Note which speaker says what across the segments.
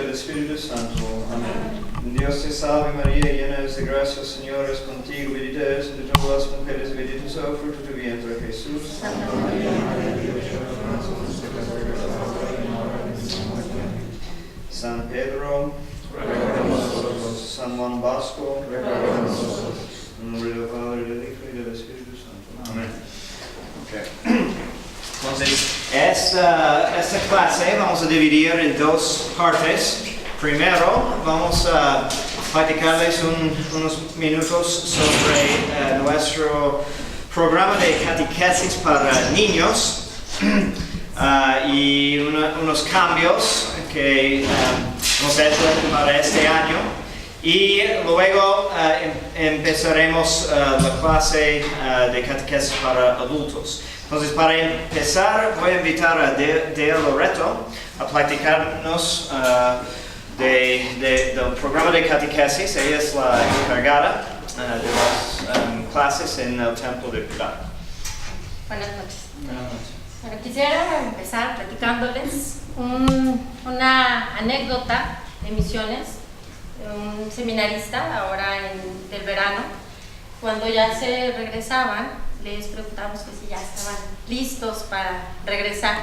Speaker 1: del Espíritu Santo. Amén. Dios te salve María, llena eres de gracia, el Señor es contigo, bendita eres entre todas las mujeres, bendito es el fruto de tu vientre, Jesús. Santa María, Madre de Dios, San Pedro, ruega por nosotros. San Juan Bosco, ruega por nosotros. En nombre del Padre, del Hijo y del Espíritu Santo. Amén. Okay. Entonces, esta clase vamos a dividir en dos partes. Primero, vamos a platicarles unos minutos sobre nuestro programa de catequesis para niños y unos cambios que hemos hecho para este año. Y luego empezaremos la clase de catequesis para adultos. Entonces, para empezar, voy a invitar a Dea Loreto a platicarnos del programa de catequesis. Ella es la encargada de las clases en el Templo de Pilar.
Speaker 2: Buenas noches.
Speaker 1: Buenas noches.
Speaker 2: Bueno, quisiera empezar platicándoles una anécdota de misiones. Un seminarista, ahora del verano, cuando ya se regresaban, les preguntamos que si ya estaban listos para regresar.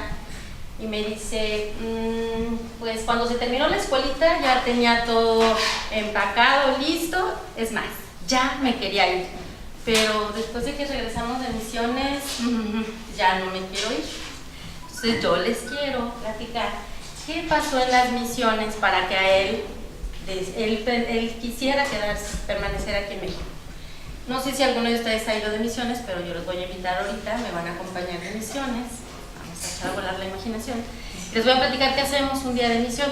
Speaker 2: Y me dice, pues cuando se terminó la escuelita ya tenía todo empacado, listo. Es más, ya me quería ir. Pero después de que regresamos de misiones, ya no me quiero ir. Entonces yo les quiero platicar qué pasó en las misiones para que a él quisiera permanecer aquí en México. No sé si alguno de ustedes ha ido de misiones, pero yo los voy a invitar ahorita, me van a acompañar de misiones, vamos a echar a volar la imaginación. Les voy a platicar qué hacemos un día de misión.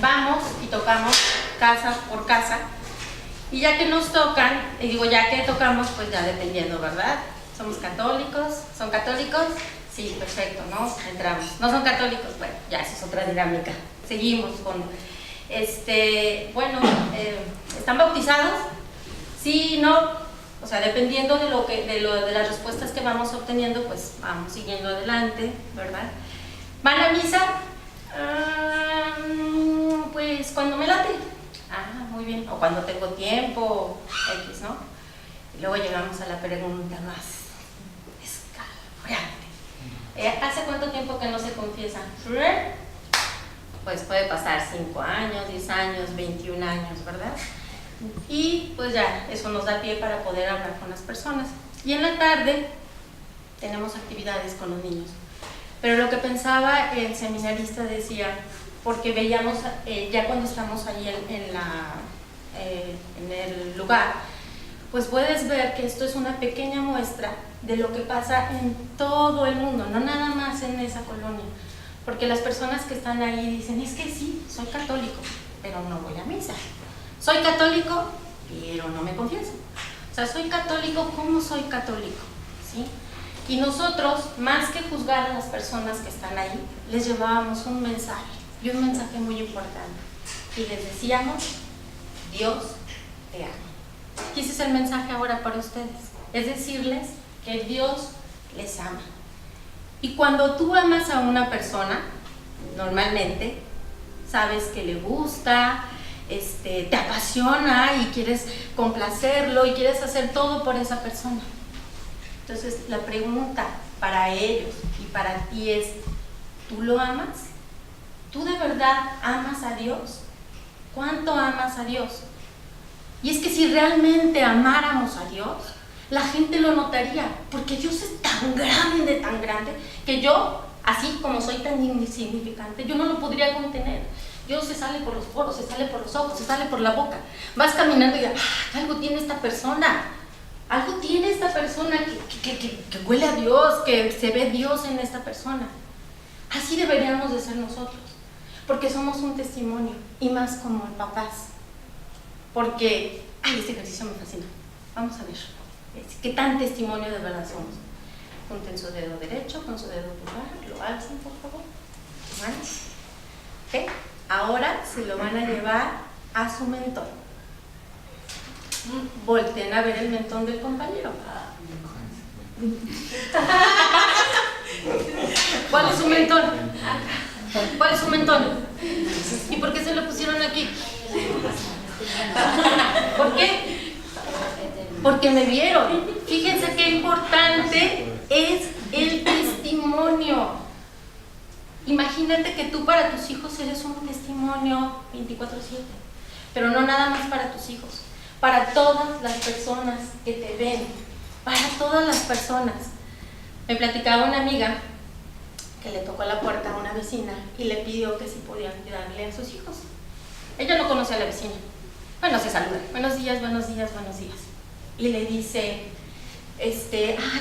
Speaker 2: Vamos y tocamos casa por casa, y ya que nos tocan, ya que tocamos, pues ya dependiendo, ¿verdad? ¿Somos católicos? ¿Son católicos? Sí, perfecto, ¿no? Entramos. ¿No son católicos? Bueno, ya esa es otra dinámica. Seguimos con... ¿están bautizados? Sí, no, o sea, dependiendo de las respuestas que vamos obteniendo, pues vamos siguiendo adelante, ¿verdad? ¿Van a misa? Pues cuando me late. Muy bien, o cuando tengo tiempo, X, ¿no? Y luego llegamos a la pregunta más escalofriante. ¿Hace cuánto tiempo que no se confiesan? Pues puede pasar 5 años, 10 años, 21 años, ¿verdad? Y pues ya, eso nos da pie para poder hablar con las personas. Y en la tarde tenemos actividades con los niños. Pero lo que pensaba el seminarista decía, porque veíamos ya cuando estamos ahí en el lugar, pues puedes ver que esto es una pequeña muestra de lo que pasa en todo el mundo, no nada más en esa colonia. Porque las personas que están ahí dicen, es que sí, soy católico, pero no voy a misa. Soy católico, pero no me confieso. O sea, soy católico, ¿cómo soy católico? ¿Sí? Y nosotros, más que juzgar a las personas que están ahí, les llevábamos un mensaje, y un mensaje muy importante. Y les decíamos, Dios te ama. Y ese es el mensaje ahora para ustedes. Es decirles que Dios les ama. Y cuando tú amas a una persona, normalmente, sabes que le gusta, te apasiona y quieres complacerlo y quieres hacer todo por esa persona. Entonces la pregunta para ellos y para ti es, ¿tú lo amas? ¿Tú de verdad amas a Dios? ¿Cuánto amas a Dios? Y es que si realmente amáramos a Dios, la gente lo notaría, porque Dios es tan grande, que yo, así como soy tan insignificante, yo no lo podría contener. Dios se sale por los poros, se sale por los ojos, se sale por la boca. Vas caminando y algo tiene esta persona. Algo tiene esta persona que huele a Dios, que se ve Dios en esta persona. Así deberíamos de ser nosotros, porque somos un testimonio, y más como papás. Porque, este ejercicio me fascina. Vamos a ver, ¿qué tan testimonio de verdad somos? Junten su dedo derecho con su dedo pulgar, lo alzan por favor. ¿Okay? Ahora se lo van a llevar a su mentón. Volteen a ver el mentón del compañero. ¿Cuál es su mentón? ¿Cuál es su mentón? ¿Y por qué se lo pusieron aquí? ¿Por qué? Porque me vieron. Fíjense qué importante es el testimonio. Imagínate que tú para tus hijos eres un testimonio 24/7, pero no nada más para tus hijos, para todas las personas que te ven, para todas las personas. Me platicaba una amiga que le tocó la puerta a una vecina y le pidió que si podían cuidarle a sus hijos. Ella no conoce a la vecina. Bueno, se saludan. Buenos días, buenos días, buenos días. Y le dice, ay,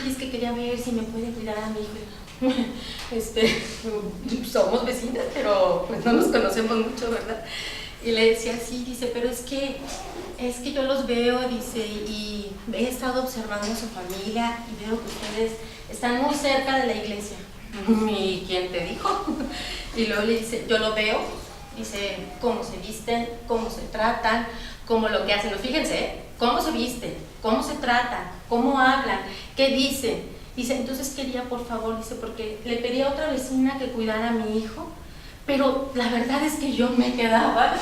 Speaker 2: es que quería ver si me puede cuidar a mi hijo. Somos vecinas, pero pues no nos conocemos mucho, ¿verdad? Y le decía, sí, dice, pero es que yo los veo, dice, y he estado observando a su familia y veo que ustedes están muy cerca de la iglesia. ¿Y quién te dijo? Y luego le dice, yo lo veo, dice, cómo se visten, cómo se tratan, cómo lo que hacen. Fíjense, cómo se visten, cómo se tratan, cómo hablan, qué dicen. Dice, entonces quería, por favor, dice, porque le pedí a otra vecina que cuidara a mi hijo, pero la verdad es que yo me quedaba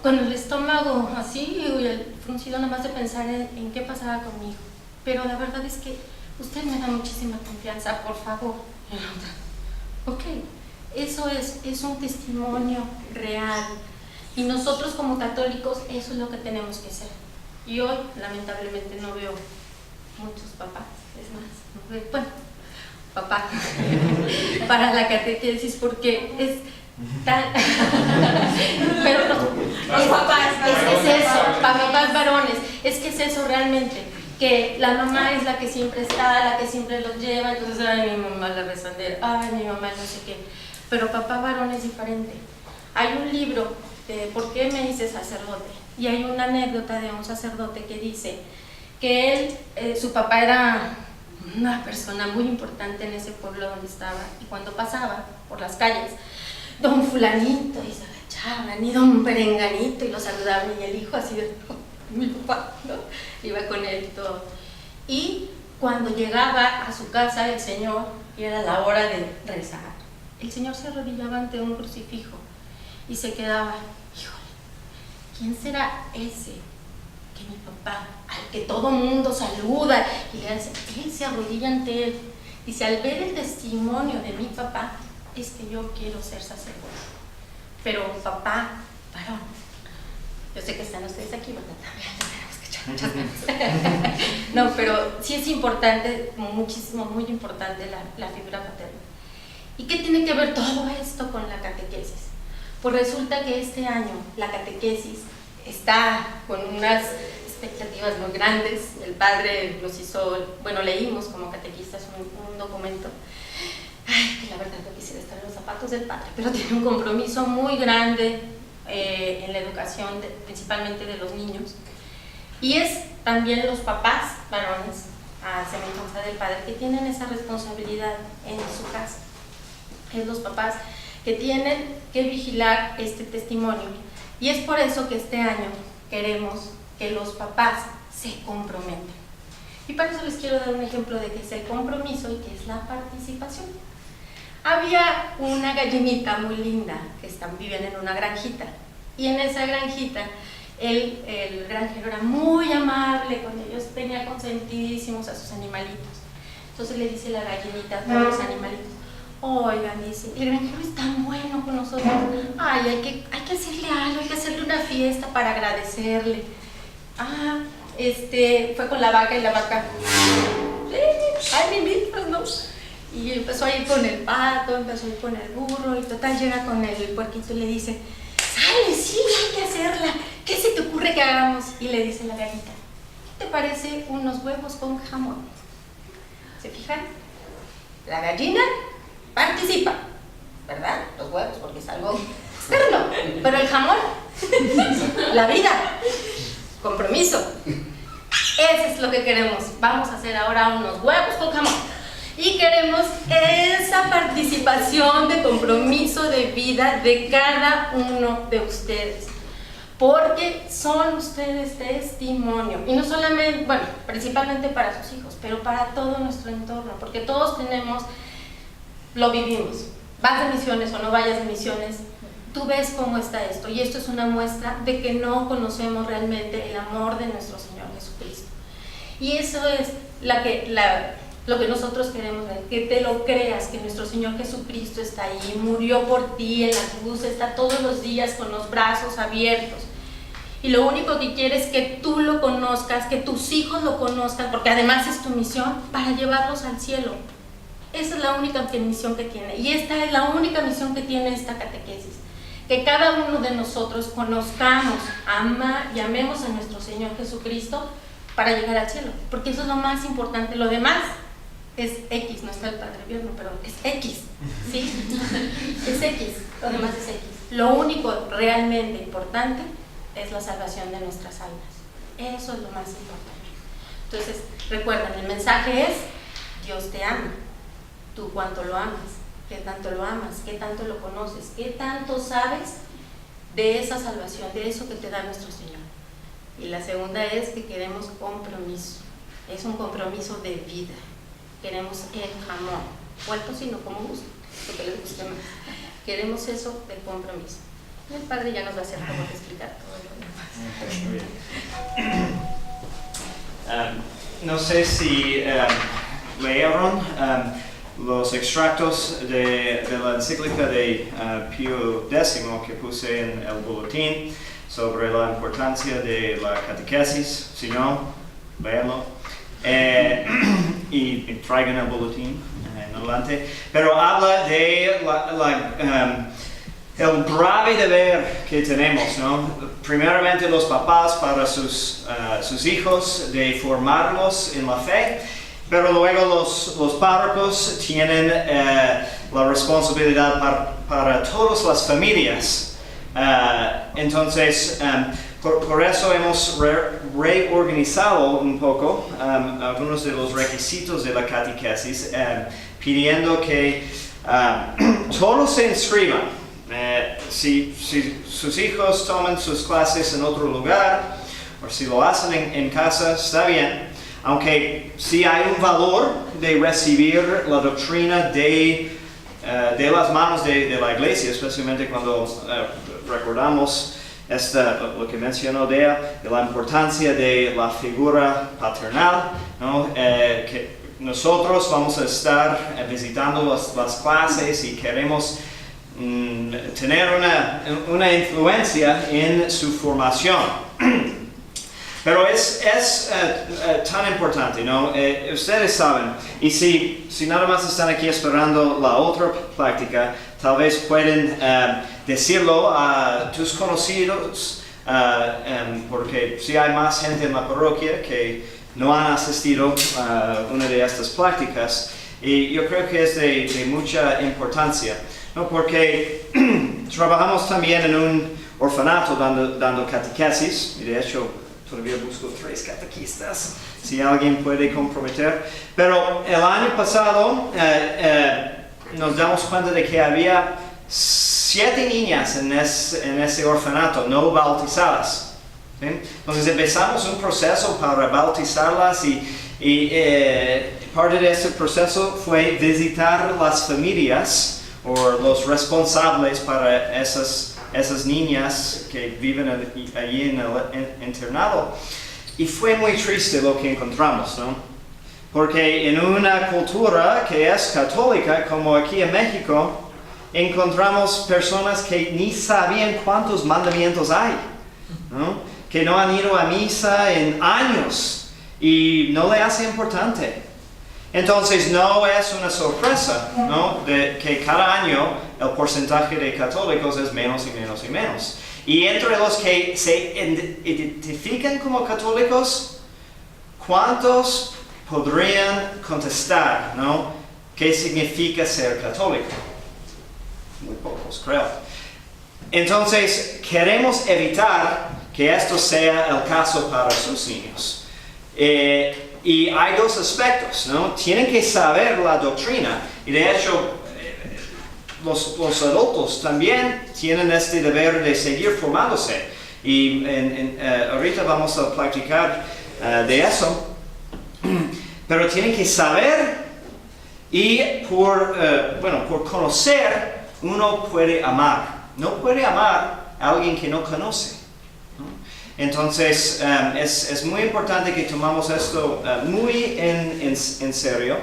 Speaker 2: con el estómago así y el fruncido nada más de pensar en qué pasaba con mi hijo. Pero la verdad es que usted me da muchísima confianza, por favor. Ok, eso es un testimonio real. Y nosotros como católicos, eso es lo que tenemos que hacer. Y hoy, lamentablemente, no veo muchos papás, es más, no veo, bueno, papá, para la catequesis, porque es tan... Pero los papás, es eso, para papás varones, es que es eso realmente, que la mamá es la que siempre está, la que siempre los lleva, entonces, ay, mi mamá la rezandera, ay, mi mamá no sé qué, pero papá varón es diferente. Hay un libro de ¿Por qué me hice sacerdote? Y hay una anécdota de un sacerdote que dice que él, su papá era una persona muy importante en ese pueblo donde estaba, y cuando pasaba por las calles, don fulanito, y se agachaban, y don perenganito, y lo saludaban, y el hijo así de, oh, mi papá, ¿no? Iba con él y todo. Y cuando llegaba a su casa el Señor, y era la hora de rezar, el Señor se arrodillaba ante un crucifijo y se quedaba, híjole, ¿quién será ese que mi papá, al que todo mundo saluda? Y le dice, él se arrodilla ante él. Dice, al ver el testimonio de mi papá, es que yo quiero ser sacerdote. Pero papá, varón, yo sé que están ustedes aquí, ¿verdad? También tenemos que echar muchas ganas. No, pero sí es importante, muchísimo, muy importante la figura paterna. ¿Y qué tiene que ver todo esto con la catequesis? Pues resulta que este año la catequesis está con unas expectativas muy grandes. El padre nos hizo, bueno, leímos como catequistas un documento. Ay, que la verdad no quisiera estar en los zapatos del padre, pero tiene un compromiso muy grande en la educación, principalmente de los niños. Y es también los papás varones, a semejanza del padre, que tienen esa responsabilidad en su casa. Es los papás que tienen que vigilar este testimonio. Y es por eso que este año queremos que los papás se comprometan. Y para eso les quiero dar un ejemplo de qué es el compromiso y qué es la participación. Había una gallinita muy linda que vivían en una granjita, y en esa granjita el granjero era muy amable con ellos, tenía consentidísimos a sus animalitos. Entonces le dice la gallinita a todos los animalitos, oigan, dice, el granjero es tan bueno con nosotros, ay, hay que hacerle algo, hay que hacerle una fiesta para agradecerle. Fue con la vaca, y la vaca, ay, me invitas, ¿no? Y empezó a ir con el pato, empezó a ir con el burro, y total llega con el puerquito y le dice, sale, sí, hay que hacerla, ¿qué se te ocurre que hagamos? Y le dice la gallita, ¿qué te parece unos huevos con jamón? ¿Se fijan? La gallina participa, ¿verdad? Los huevos, porque es algo externo, pero el jamón, la vida, compromiso. Eso es lo que queremos. Vamos a hacer ahora unos huevos con jamón. Y queremos esa participación de compromiso de vida de cada uno de ustedes. Porque son ustedes testimonio. Y no solamente, bueno, principalmente para sus hijos, pero para todo nuestro entorno. Porque todos tenemos, lo vivimos. Vas de misiones o no vayas de misiones, tú ves cómo está esto, y esto es una muestra de que no conocemos realmente el amor de nuestro Señor Jesucristo. Y eso es lo que nosotros queremos ver, que te lo creas, que nuestro Señor Jesucristo está ahí, murió por ti en la cruz, está todos los días con los brazos abiertos. Y lo único que quiere es que tú lo conozcas, que tus hijos lo conozcan, porque además es tu misión para llevarlos al cielo. Esa es la única misión que tiene, y esta es la única misión que tiene esta catequesis. Que cada uno de nosotros conozcamos, y amemos a nuestro Señor Jesucristo para llegar al cielo, porque eso es lo más importante. Lo demás es X, no está el Padre Eterno, pero es X, ¿sí? Es X, lo demás es X. Lo único realmente importante es la salvación de nuestras almas. Eso es lo más importante. Entonces, recuerden, el mensaje es: Dios te ama. ¿Tú cuánto lo amas? ¿Qué tanto lo amas? ¿Qué tanto lo conoces? ¿Qué tanto sabes de esa salvación, de eso que te da nuestro Señor? Y la segunda es que queremos compromiso. Es un compromiso de vida. Queremos el amor, o el tocino, como gusto, lo que les guste más. Queremos eso del compromiso. Y el Padre ya nos va a hacer favor de explicar todo lo demás.
Speaker 1: No sé si leyeron los extractos de la encíclica de Pío X que puse en el boletín sobre la importancia de la catequesis. Si no, léanlo y traigan el boletín en adelante. Pero habla de el grave deber que tenemos, ¿no? Primeramente los papás para sus hijos, de formarlos en la fe, pero luego los párrocos tienen la responsabilidad para todas las familias. Entonces, por eso hemos reorganizado un poco algunos de los requisitos de la catequesis, pidiendo que todos se inscriban. Si sus hijos toman sus clases en otro lugar, o si lo hacen en casa, está bien, aunque sí hay un valor de recibir la doctrina de las manos de la iglesia, especialmente cuando recordamos lo que mencionó de la importancia de la figura paternal, ¿no? Que nosotros vamos a estar visitando las clases y queremos tener una influencia en su formación. Pero es tan importante, ¿no? Ustedes saben, y si nada más están aquí esperando la otra práctica, tal vez pueden decirlo a tus conocidos, porque si hay más gente en la parroquia que no han asistido a una de estas prácticas, y yo creo que es de mucha importancia, ¿no? Porque trabajamos también en un orfanato dando catequesis, y de hecho todavía busco 3 catequistas, si alguien puede comprometer. Pero el año pasado nos damos cuenta de que había 7 niñas en ese orfanato no bautizadas. ¿Sí? Entonces empezamos un proceso para bautizarlas y parte de ese proceso fue visitar las familias o los responsables para esas niñas que viven allí en el internado. Y fue muy triste lo que encontramos, ¿no? Porque en una cultura que es católica, como aquí en México, encontramos personas que ni sabían cuántos mandamientos hay, ¿no? Que no han ido a misa en años y no le hace importante. Entonces no es una sorpresa, ¿no? De que cada año el porcentaje de católicos es menos y menos y menos. Y entre los que se identifican como católicos, ¿cuántos podrían contestar, ¿no? ¿Qué significa ser católico? Muy pocos, creo. Entonces queremos evitar que esto sea el caso para sus niños. Y hay 2 aspectos, ¿no? Tienen que saber la doctrina, y de hecho los adultos también tienen este deber de seguir formándose, y ahorita vamos a platicar de eso, pero tienen que saber, y por conocer uno puede amar, no puede amar a alguien que no conoce, ¿no? Entonces, es muy importante que tomamos esto muy en serio.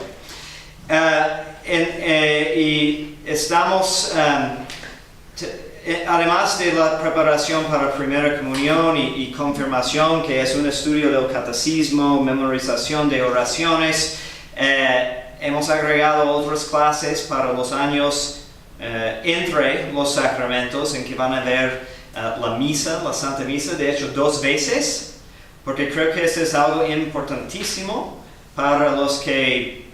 Speaker 1: Y estamos, además de la preparación para primera comunión y confirmación, que es un estudio del catecismo, memorización de oraciones, hemos agregado otras clases para los años entre los sacramentos, en que van a ver la misa, la Santa Misa, de hecho 2 veces, porque creo que eso es algo importantísimo para los que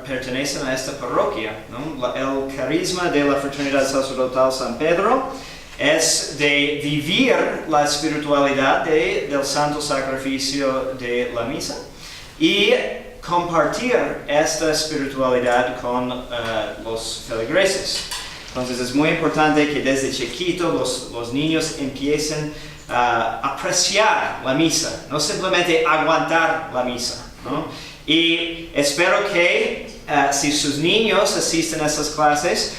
Speaker 1: pertenecen a esta parroquia, ¿no? El carisma de la Fraternidad Sacerdotal San Pedro es de vivir la espiritualidad del santo sacrificio de la misa y compartir esta espiritualidad con los feligreses. Entonces es muy importante que desde chiquito los niños empiecen a apreciar la misa, no simplemente aguantar la misa, ¿no? Y espero que si sus niños asisten a esas clases,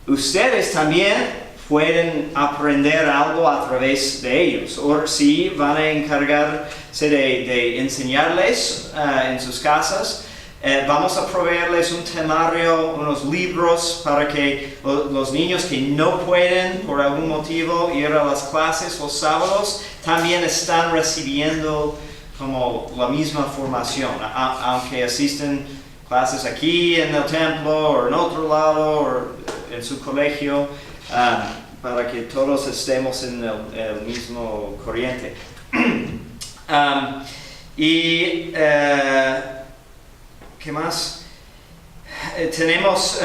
Speaker 1: ustedes también pueden aprender algo a través de ellos, o si van a encargarse de enseñarles en sus casas. Vamos a proveerles un temario, unos libros para que los niños que no pueden por algún motivo ir a las clases los sábados también están recibiendo como la misma formación, aunque asisten clases aquí en el templo o en otro lado o en su colegio, para que todos estemos en el mismo corriente. ¿Qué más? Tenemos,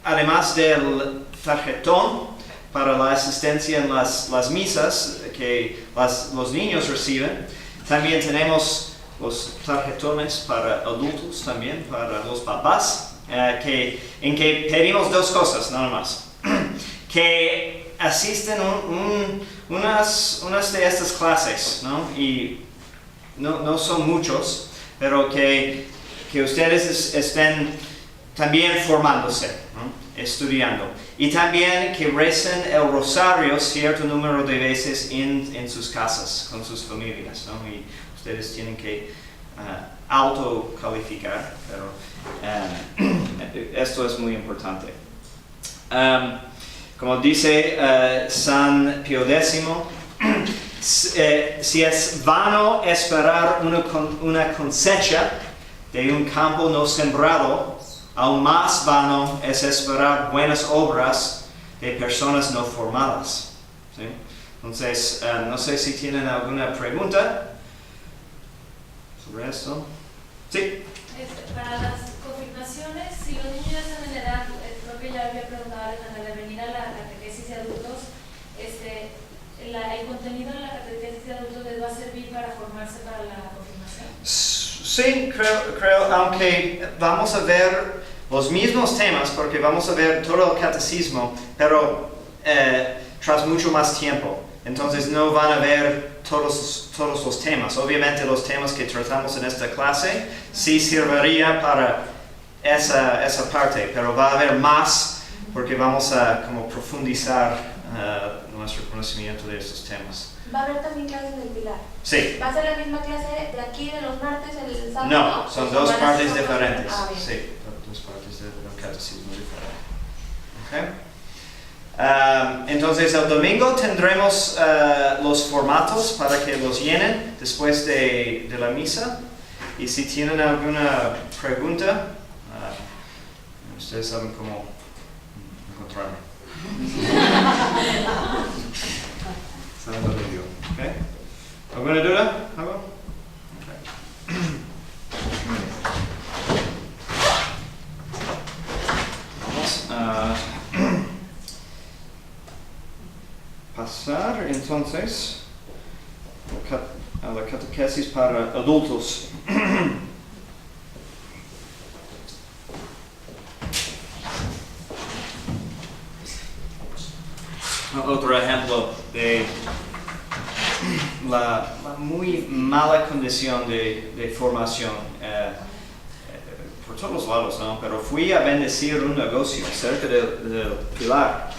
Speaker 1: además del tarjetón para la asistencia en las misas que los niños reciben, también tenemos los tarjetones para adultos, también para los papás, en que pedimos 2 cosas nada más. Que asisten unas de estas clases, ¿no? Y no son muchos, pero que ustedes estén también formándose, ¿no? Estudiando. Y también que recen el rosario cierto número de veces en sus casas, con sus familias, ¿no? Y ustedes tienen que autocalificar, pero esto es muy importante. Como dice San Pío X, si es vano esperar una cosecha de un campo no sembrado, aún más vano es esperar buenas obras de personas no formadas. ¿Sí? Entonces, no sé si tienen alguna pregunta sobre esto. Sí.
Speaker 3: Para las confirmaciones, si los niños ya están en edad, creo que ya había preguntado a Alejandra, de venir a la catequesis de adultos, el contenido de la catequesis de adultos les va a servir para formarse para la confirmación.
Speaker 1: Sí, creo, aunque vamos a ver los mismos temas, porque vamos a ver todo el catecismo, pero tras mucho más tiempo. Entonces no van a ver todos los temas. Obviamente los temas que tratamos en esta clase sí serviría para esa parte, pero va a haber más porque vamos a como profundizar nuestro conocimiento de estos temas.
Speaker 3: ¿Va a haber también clases del Pilar?
Speaker 1: Sí.
Speaker 3: ¿Va a ser la misma clase de aquí de los martes, el sábado?
Speaker 1: No, son 2 partes diferentes.
Speaker 3: Bien.
Speaker 1: Sí, 2 partes del catecismo diferentes. Okay. Entonces el domingo tendremos los formatos para que los llenen después de la misa, y si tienen alguna pregunta, ustedes saben cómo encontrarme. ¿Saben dónde vivo? Okay. ¿Alguna duda? ¿Algo? Okay. Vamos a pasar entonces a la catequesis para adultos. Otro ejemplo de la muy mala condición de formación por todos lados, ¿no? Pero fui a bendecir un negocio cerca del Pilar.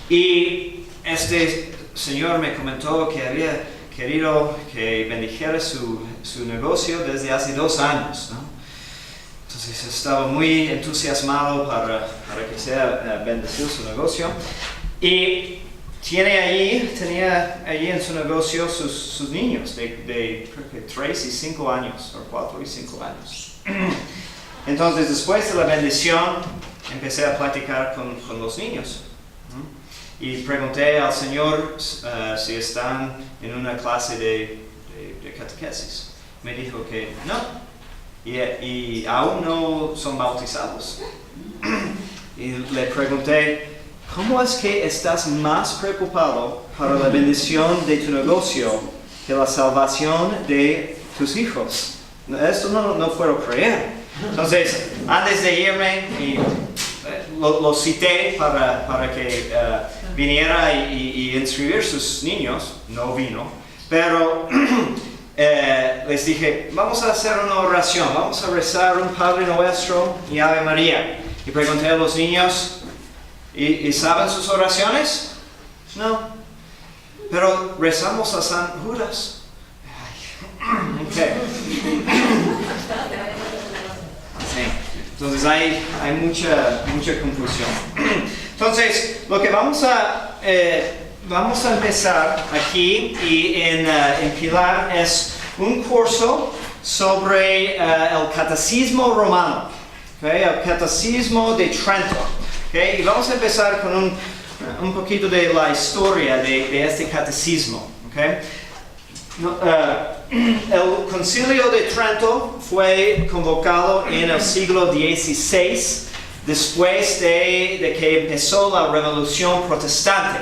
Speaker 1: Y este señor me comentó que había querido que bendijera su negocio desde hace 2 años, ¿no? Entonces estaba muy entusiasmado para que sea bendecido su negocio. Y tenía allí en su negocio sus niños de creo que 3 y 5 años, o 4 y 5 años. Entonces, después de la bendición, empecé a platicar con los niños, ¿no? Y pregunté al Señor si están en una clase de catequesis. Me dijo que no, y aún no son bautizados. Y le pregunté, ¿cómo es que estás más preocupado para la bendición de tu negocio que la salvación de tus hijos? Esto no puedo creer. Entonces, antes de irme, lo cité para que viniera y inscribir sus niños. No vino, pero les dije, vamos a hacer una oración, vamos a rezar un Padre Nuestro y Ave María. Y pregunté a los niños, ¿y saben sus oraciones? No. Pero rezamos a San Judas. Okay. Sí. Entonces hay mucha confusión. Entonces, lo que vamos a empezar aquí y en Pilar es un curso sobre el Catecismo Romano, ¿okay? El Catecismo de Trento. ¿Okay? Y vamos a empezar con un poquito de la historia de este catecismo. ¿Okay? El Concilio de Trento fue convocado en el siglo XVI, después de que empezó la Revolución Protestante,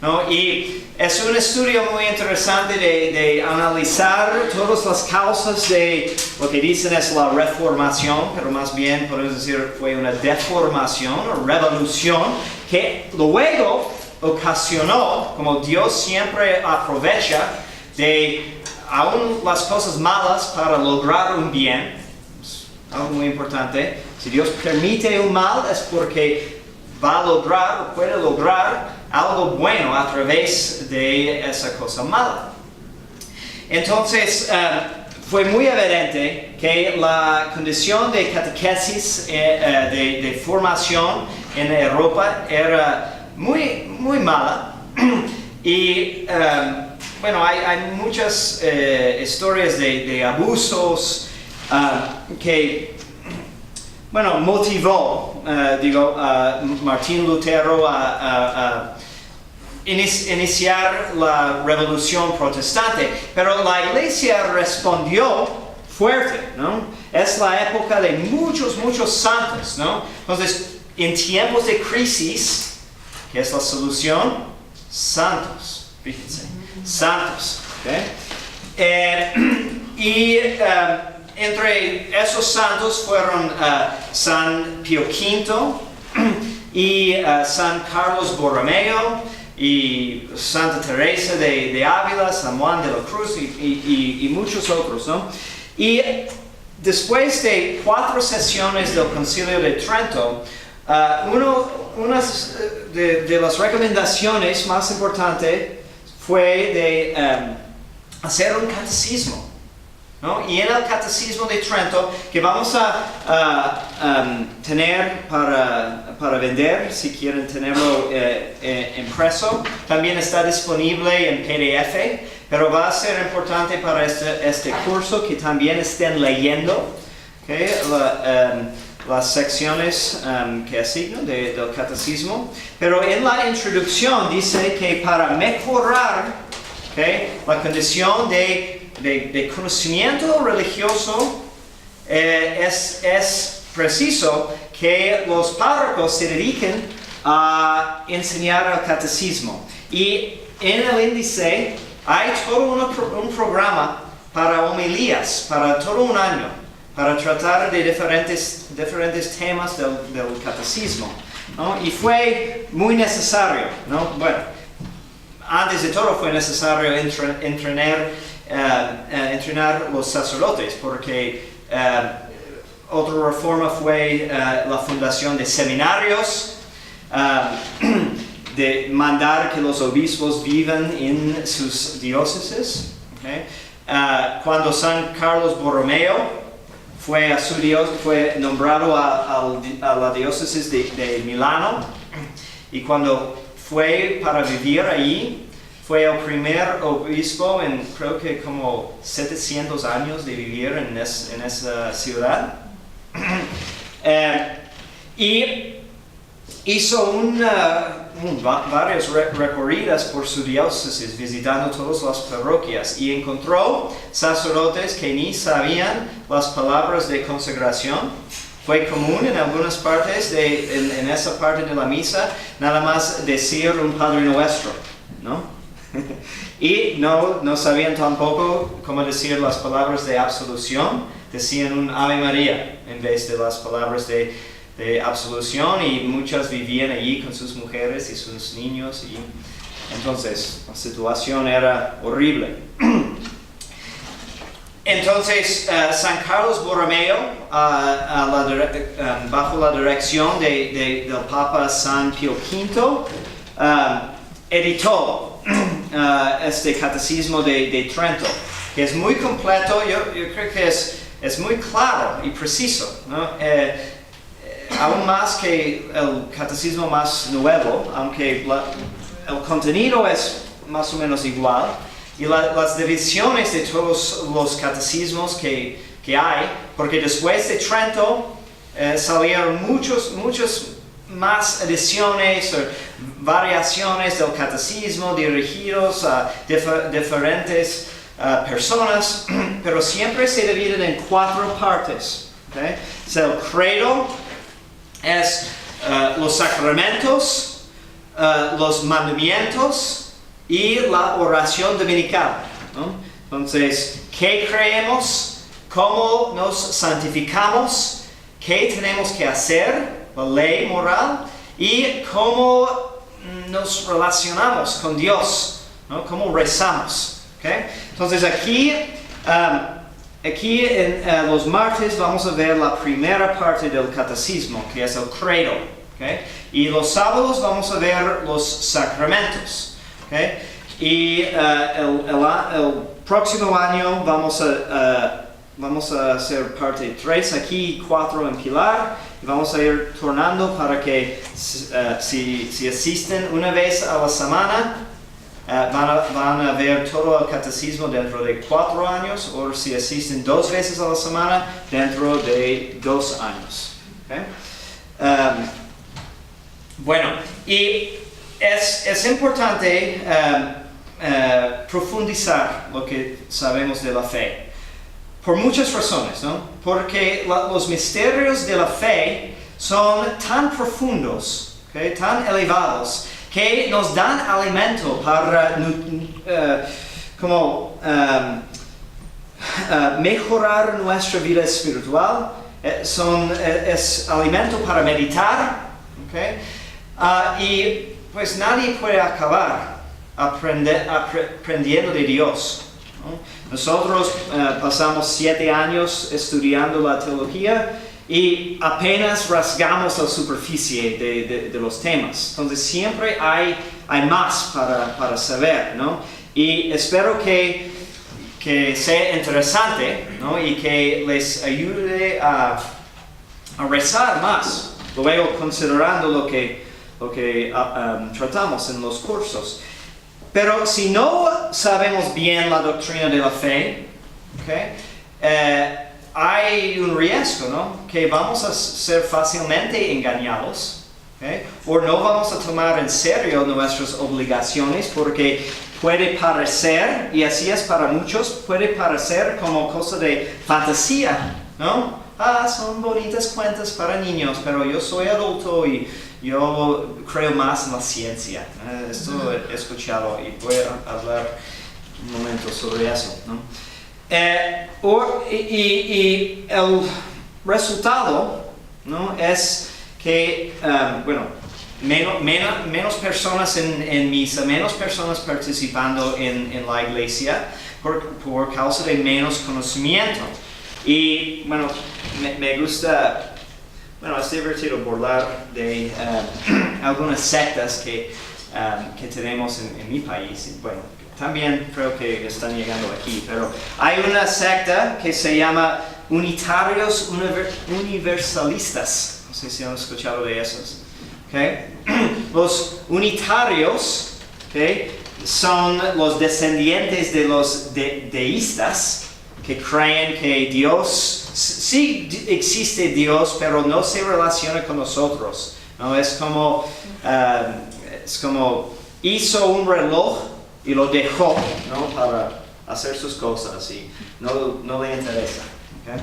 Speaker 1: ¿no? Y es un estudio muy interesante de analizar todas las causas de lo que dicen es la reformación, pero más bien podemos decir fue una deformación o revolución que luego ocasionó, como Dios siempre aprovecha de aún las cosas malas para lograr un bien, es algo muy importante. Si Dios permite un mal es porque va a lograr o puede lograr algo bueno a través de esa cosa mala. Entonces, fue muy evidente que la condición de catequesis, de formación en Europa era muy, muy mala. Y bueno, hay muchas historias de abusos que, bueno, motivó, a Martín Lutero a iniciar la revolución protestante, pero la iglesia respondió fuerte, ¿no? Es la época de muchos santos, ¿no? Entonces, en tiempos de crisis, ¿qué es la solución? Santos, fíjense, santos, ¿okay? Entre esos santos fueron San Pío V y San Carlos Borromeo y Santa Teresa de Ávila, San Juan de la Cruz y muchos otros, ¿no? Y después de 4 sesiones del Concilio de Trento, una de las recomendaciones más importantes fue de hacer un catecismo, ¿no? Y en el Catecismo de Trento, que vamos a tener para vender, si quieren tenerlo impreso, también está disponible en PDF, pero va a ser importante para este curso que también estén leyendo, ¿okay? Las secciones que asigno del Catecismo. Pero en la introducción dice que para mejorar, ¿okay?, la condición de conocimiento religioso, es preciso que los párrocos se dediquen a enseñar el catecismo. Y en el índice hay todo un programa para homilías, para todo un año, para tratar de diferentes temas del catecismo, ¿no? Y fue muy necesario, ¿no? Bueno, antes de todo fue necesario entrenar los sacerdotes, porque otra reforma fue la fundación de seminarios, de mandar que los obispos vivan en sus diócesis. Okay. Cuando San Carlos Borromeo fue nombrado a la diócesis de Milano, y cuando fue para vivir allí, fue el primer obispo en creo que como 700 años de vivir en esa ciudad. Y hizo varias recorridas por su diócesis, visitando todas las parroquias, y encontró sacerdotes que ni sabían las palabras de consagración. Fue común en algunas partes, en esa parte de la misa, nada más decir un Padre Nuestro, ¿no? Y no sabían tampoco cómo decir las palabras de absolución, decían un Ave María en vez de las palabras de absolución, y muchas vivían allí con sus mujeres y sus niños, y entonces la situación era horrible. Entonces San Carlos Borromeo, bajo la dirección del Papa San Pío V, editó este catecismo de Trento, que es muy completo. Yo creo que es muy claro y preciso, ¿no? Aún más que el catecismo más nuevo, aunque el contenido es más o menos igual, y las divisiones de todos los catecismos que hay, porque después de Trento salieron muchas más ediciones o variaciones del catecismo dirigidos a diferentes personas, pero siempre se dividen en 4 partes. ¿Okay? Es el credo, es los sacramentos, los mandamientos y la oración dominical, ¿no? Entonces, ¿qué creemos? ¿Cómo nos santificamos? ¿Qué tenemos que hacer? La ley moral. Y cómo nos relacionamos con Dios, ¿no? ¿Cómo rezamos? ¿Okay? Entonces, aquí en los martes vamos a ver la primera parte del catecismo, que es el credo. ¿Okay? Y los sábados vamos a ver los sacramentos. Okay? Y el próximo año vamos a hacer parte 3 aquí y 4 en Pilar, y vamos a ir tornando para que si asisten una vez a la semana, van a ver todo el catecismo dentro de 4 años, o si asisten 2 veces a la semana, dentro de 2 años. Okay? Bueno, y es importante profundizar lo que sabemos de la fe, por muchas razones, ¿no? Porque los misterios de la fe son tan profundos, ¿okay? Tan elevados, que nos dan alimento para mejorar nuestra vida espiritual. Es alimento para meditar, ¿okay? Y pues nadie puede acabar aprendiendo de Dios, ¿no? Nosotros pasamos 7 años estudiando la teología y apenas rasgamos la superficie de los temas. Entonces siempre hay más para saber, ¿no? Y espero que sea interesante, ¿no? Y que les ayude a rezar más, luego considerando lo que tratamos en los cursos. Pero si no sabemos bien la doctrina de la fe, ¿okay? Hay un riesgo, ¿no? Que vamos a ser fácilmente engañados, ¿okay? O no vamos a tomar en serio nuestras obligaciones, porque puede parecer, y así es para muchos, puede parecer como cosa de fantasía, ¿no? Son bonitas cuentas para niños, pero yo soy adulto y yo creo más en la ciencia. Esto he escuchado y voy a hablar un momento sobre eso, ¿no? Y el resultado, ¿no? Es que, menos personas en misa, menos personas participando en la iglesia por causa de menos conocimiento. Y bueno, me gusta, es divertido burlar de algunas sectas que que tenemos en mi país. Y bueno, también creo que están llegando aquí, pero hay una secta que se llama Unitarios Universalistas. No sé si han escuchado de esos. ¿Okay? Los unitarios, ¿okay?, son los descendientes de los deístas que creen que Dios, sí existe Dios, pero no se relaciona con nosotros, ¿no? Es como hizo un reloj y lo dejó, ¿no?, para hacer sus cosas y no le interesa. ¿Okay?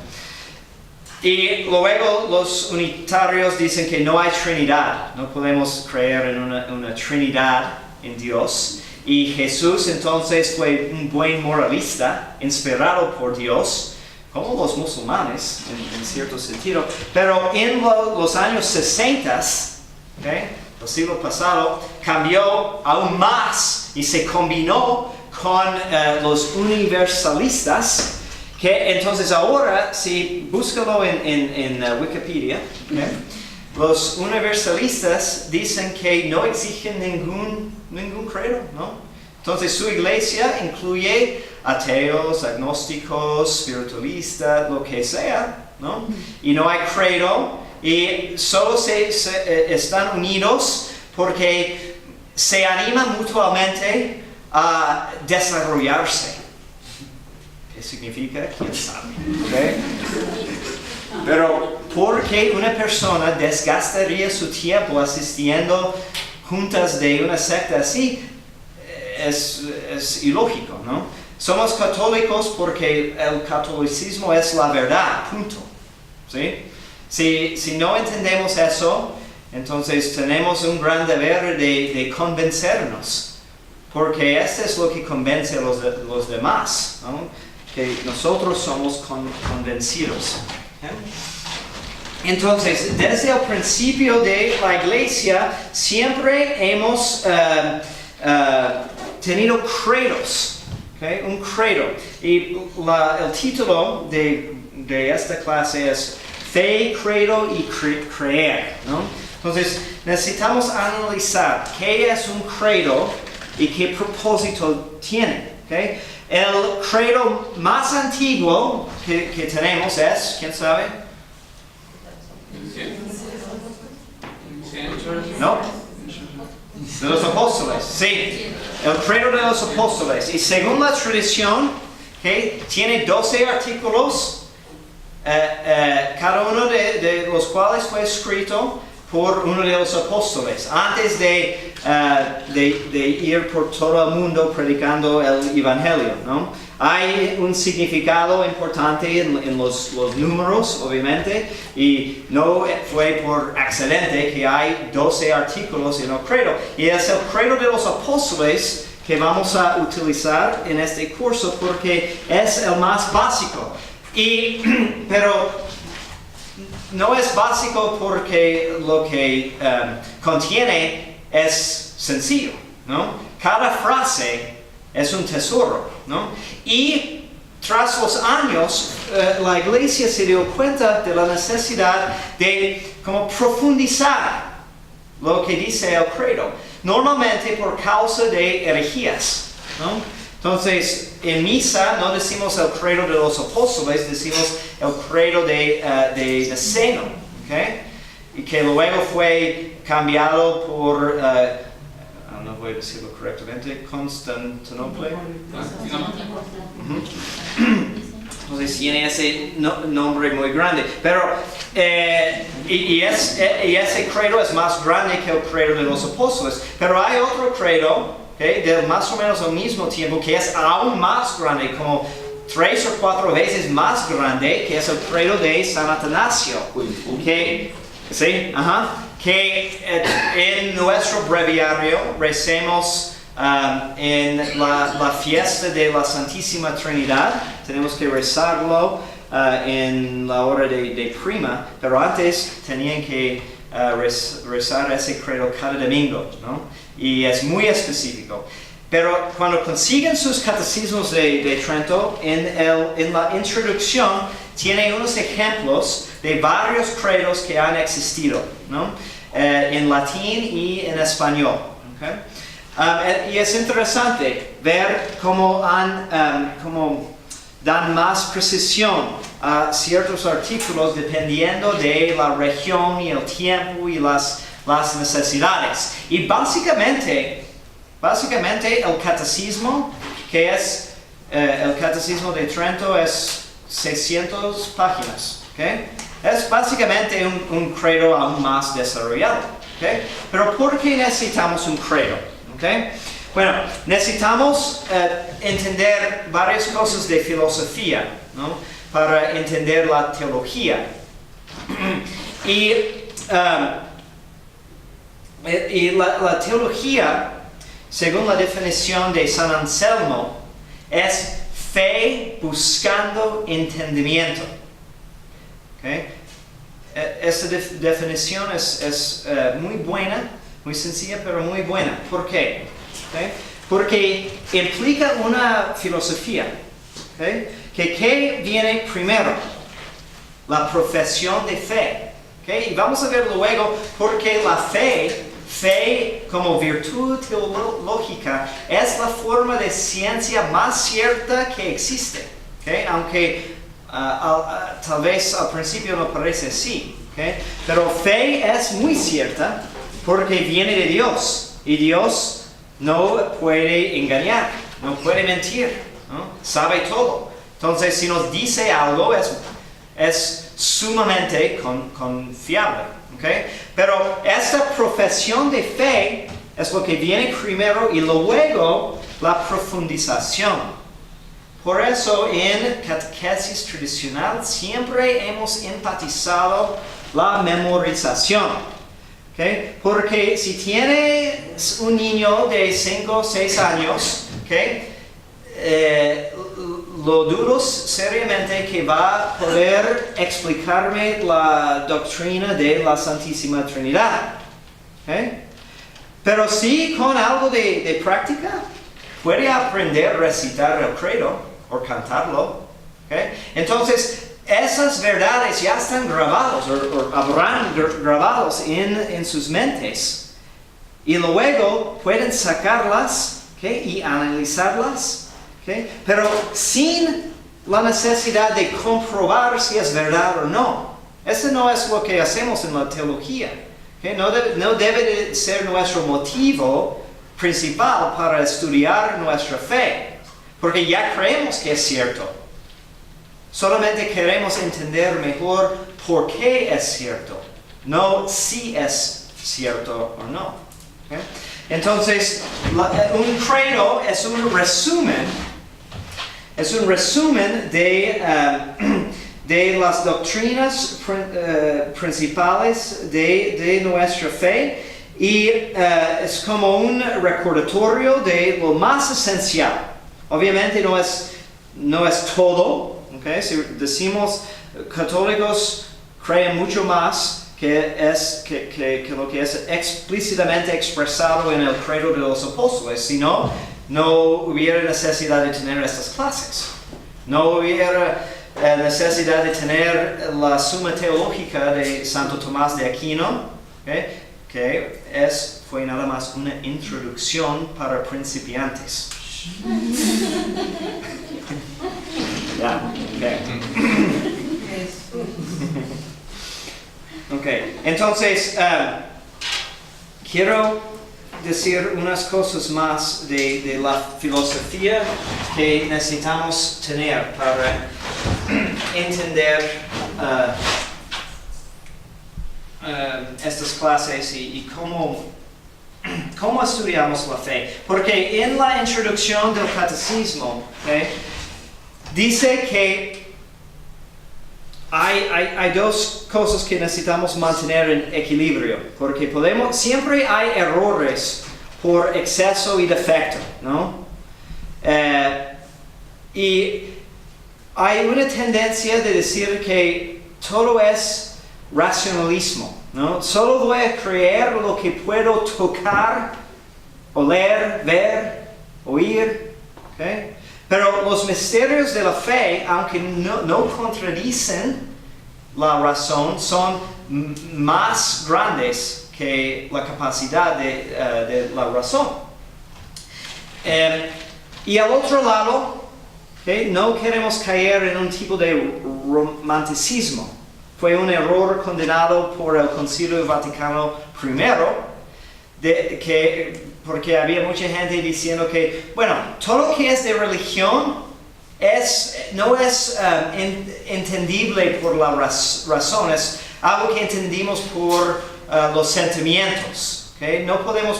Speaker 1: Y luego los unitarios dicen que no hay Trinidad, no podemos creer en una Trinidad en Dios. Y Jesús entonces fue un buen moralista, inspirado por Dios, como los musulmanes en cierto sentido. Pero en los años 60, ¿okay?, el siglo pasado, cambió aún más y se combinó con los universalistas, que entonces ahora, si búscalo en Wikipedia, ¿okay?, los universalistas dicen que no exigen ningún credo, ¿no? Entonces su iglesia incluye ateos, agnósticos, espiritualistas, lo que sea, ¿no? Y no hay credo y solo están unidos porque se animan mutuamente a desarrollarse. ¿Qué significa? ¿Quién sabe? ¿Okay? Pero ¿por qué una persona desgastaría su tiempo asistiendo juntas de una secta así? Es ilógico, ¿no? Somos católicos porque el catolicismo es la verdad, punto. ¿Sí? Si no entendemos eso, entonces tenemos un gran deber de convencernos, porque esto es lo que convence a los demás, ¿no? Que nosotros somos convencidos. Entonces, desde el principio de la iglesia siempre hemos tenido credos, ¿okay? Un credo. Y el título de esta clase es Fe, Credo y Creer, ¿no? Entonces, necesitamos analizar qué es un credo y qué propósito tiene, ¿okay? El credo más antiguo que tenemos es, ¿quién sabe? ¿No? De los apóstoles, sí. El credo de los apóstoles. Y según la tradición, ¿okay?, tiene 12 artículos, cada uno de los cuales fue escrito por uno de los apóstoles, antes de ir por todo el mundo predicando el Evangelio, ¿no? Hay un significado importante en los números, obviamente, y no fue por accidente que hay 12 artículos en el credo. Y es el credo de los apóstoles que vamos a utilizar en este curso porque es el más básico. Pero no es básico porque lo que contiene es sencillo, ¿no? Cada frase es un tesoro, ¿no? Y tras los años, la iglesia se dio cuenta de la necesidad de como profundizar lo que dice el credo, normalmente por causa de herejías, ¿no? Entonces, en misa no decimos el credo de los apóstoles, decimos el credo de Niceno, ¿okay? Y que luego fue cambiado por, no voy a decirlo correctamente, Constantinopla. Entonces tiene ese nombre muy grande, pero y ese credo es más grande que el credo de los apóstoles, pero hay otro credo, ¿okay?, de más o menos al mismo tiempo, que es aún más grande, como 3 o 4 veces más grande, que es el credo de San Atanasio, que, ¿sí? Que en nuestro breviario recemos en la fiesta de la Santísima Trinidad, tenemos que rezarlo en la hora de prima, pero antes tenían que rezar ese credo cada domingo, ¿no? Y es muy específico. Pero cuando consiguen sus catecismos de Trento, en la introducción tiene unos ejemplos de varios credos que han existido, ¿no? En latín y en español. ¿Okay?
Speaker 4: Y es interesante ver cómo dan más precisión a ciertos artículos dependiendo de la región y el tiempo y las necesidades. Y básicamente el catecismo, que es el catecismo de Trento, es 600 páginas. ¿Okay? Es básicamente un credo aún más desarrollado. ¿Okay? Pero ¿por qué necesitamos un credo? ¿Okay? Bueno, necesitamos entender varias cosas de filosofía, ¿no? Para entender la teología. Y la teología, según la definición de San Anselmo, es fe buscando entendimiento. ¿Okay? Esta definición es muy buena, muy sencilla, pero muy buena. ¿Por qué? ¿Okay? Porque implica una filosofía. ¿Okay? ¿Qué viene primero? La profesión de fe. ¿Okay? Y vamos a ver luego por qué la fe como virtud teológica es la forma de ciencia más cierta que existe. ¿Okay? Aunque tal vez al principio no parece así. ¿Okay? Pero fe es muy cierta porque viene de Dios. Y Dios no puede engañar, no puede mentir, ¿no? Sabe todo. Entonces, si nos dice algo, es sumamente confiable. ¿Okay? Pero esta profesión de fe es lo que viene primero y luego la profundización. Por eso en catequesis tradicional siempre hemos enfatizado la memorización. ¿Okay? Porque si tienes un niño de 5 o 6 años, ¿okay? Lo dudo seriamente que va a poder explicarme la doctrina de la Santísima Trinidad. ¿Okay? Pero sí, con algo de práctica, puede aprender a recitar el credo o cantarlo. ¿Okay? Entonces, esas verdades ya están grabados o habrán grabados en sus mentes. Y luego pueden sacarlas, ¿okay? Y analizarlas. ¿Okay? Pero sin la necesidad de comprobar si es verdad o no. Eso no es lo que hacemos en la teología. ¿Okay? No debe de ser nuestro motivo principal para estudiar nuestra fe. Porque ya creemos que es cierto. Solamente queremos entender mejor por qué es cierto, no si es cierto o no. ¿Okay? Entonces, un credo es un resumen de las doctrinas principales de nuestra fe y es como un recordatorio de lo más esencial. Obviamente no es todo. Okay? Si decimos católicos creen mucho más que lo que es explícitamente expresado en el credo de los apóstoles, si no hubiera necesidad de tener estas clases. No hubiera necesidad de tener la Suma Teológica de Santo Tomás de Aquino, ¿okay? Que fue nada más una introducción para principiantes. Ya, okay. Entonces, quiero decir unas cosas más de la filosofía que necesitamos tener para entender estas clases y cómo estudiamos la fe. Porque en la introducción del catecismo, ¿okay? Dice que hay dos cosas que necesitamos mantener en equilibrio, porque siempre hay errores por exceso y defecto, ¿no? Y hay una tendencia de decir que todo es racionalismo, ¿no? Solo voy a creer lo que puedo tocar, oler, ver, oír, ¿okay? Pero los misterios de la fe, aunque no contradicen la razón, son más grandes que la capacidad de la razón. Y al otro lado, ¿okay? No queremos caer en un tipo de romanticismo. Fue un error condenado por el Concilio Vaticano I, porque había mucha gente diciendo que, bueno, todo lo que es de religión no es entendible por las razones, algo que entendimos por los sentimientos. ¿Okay? No podemos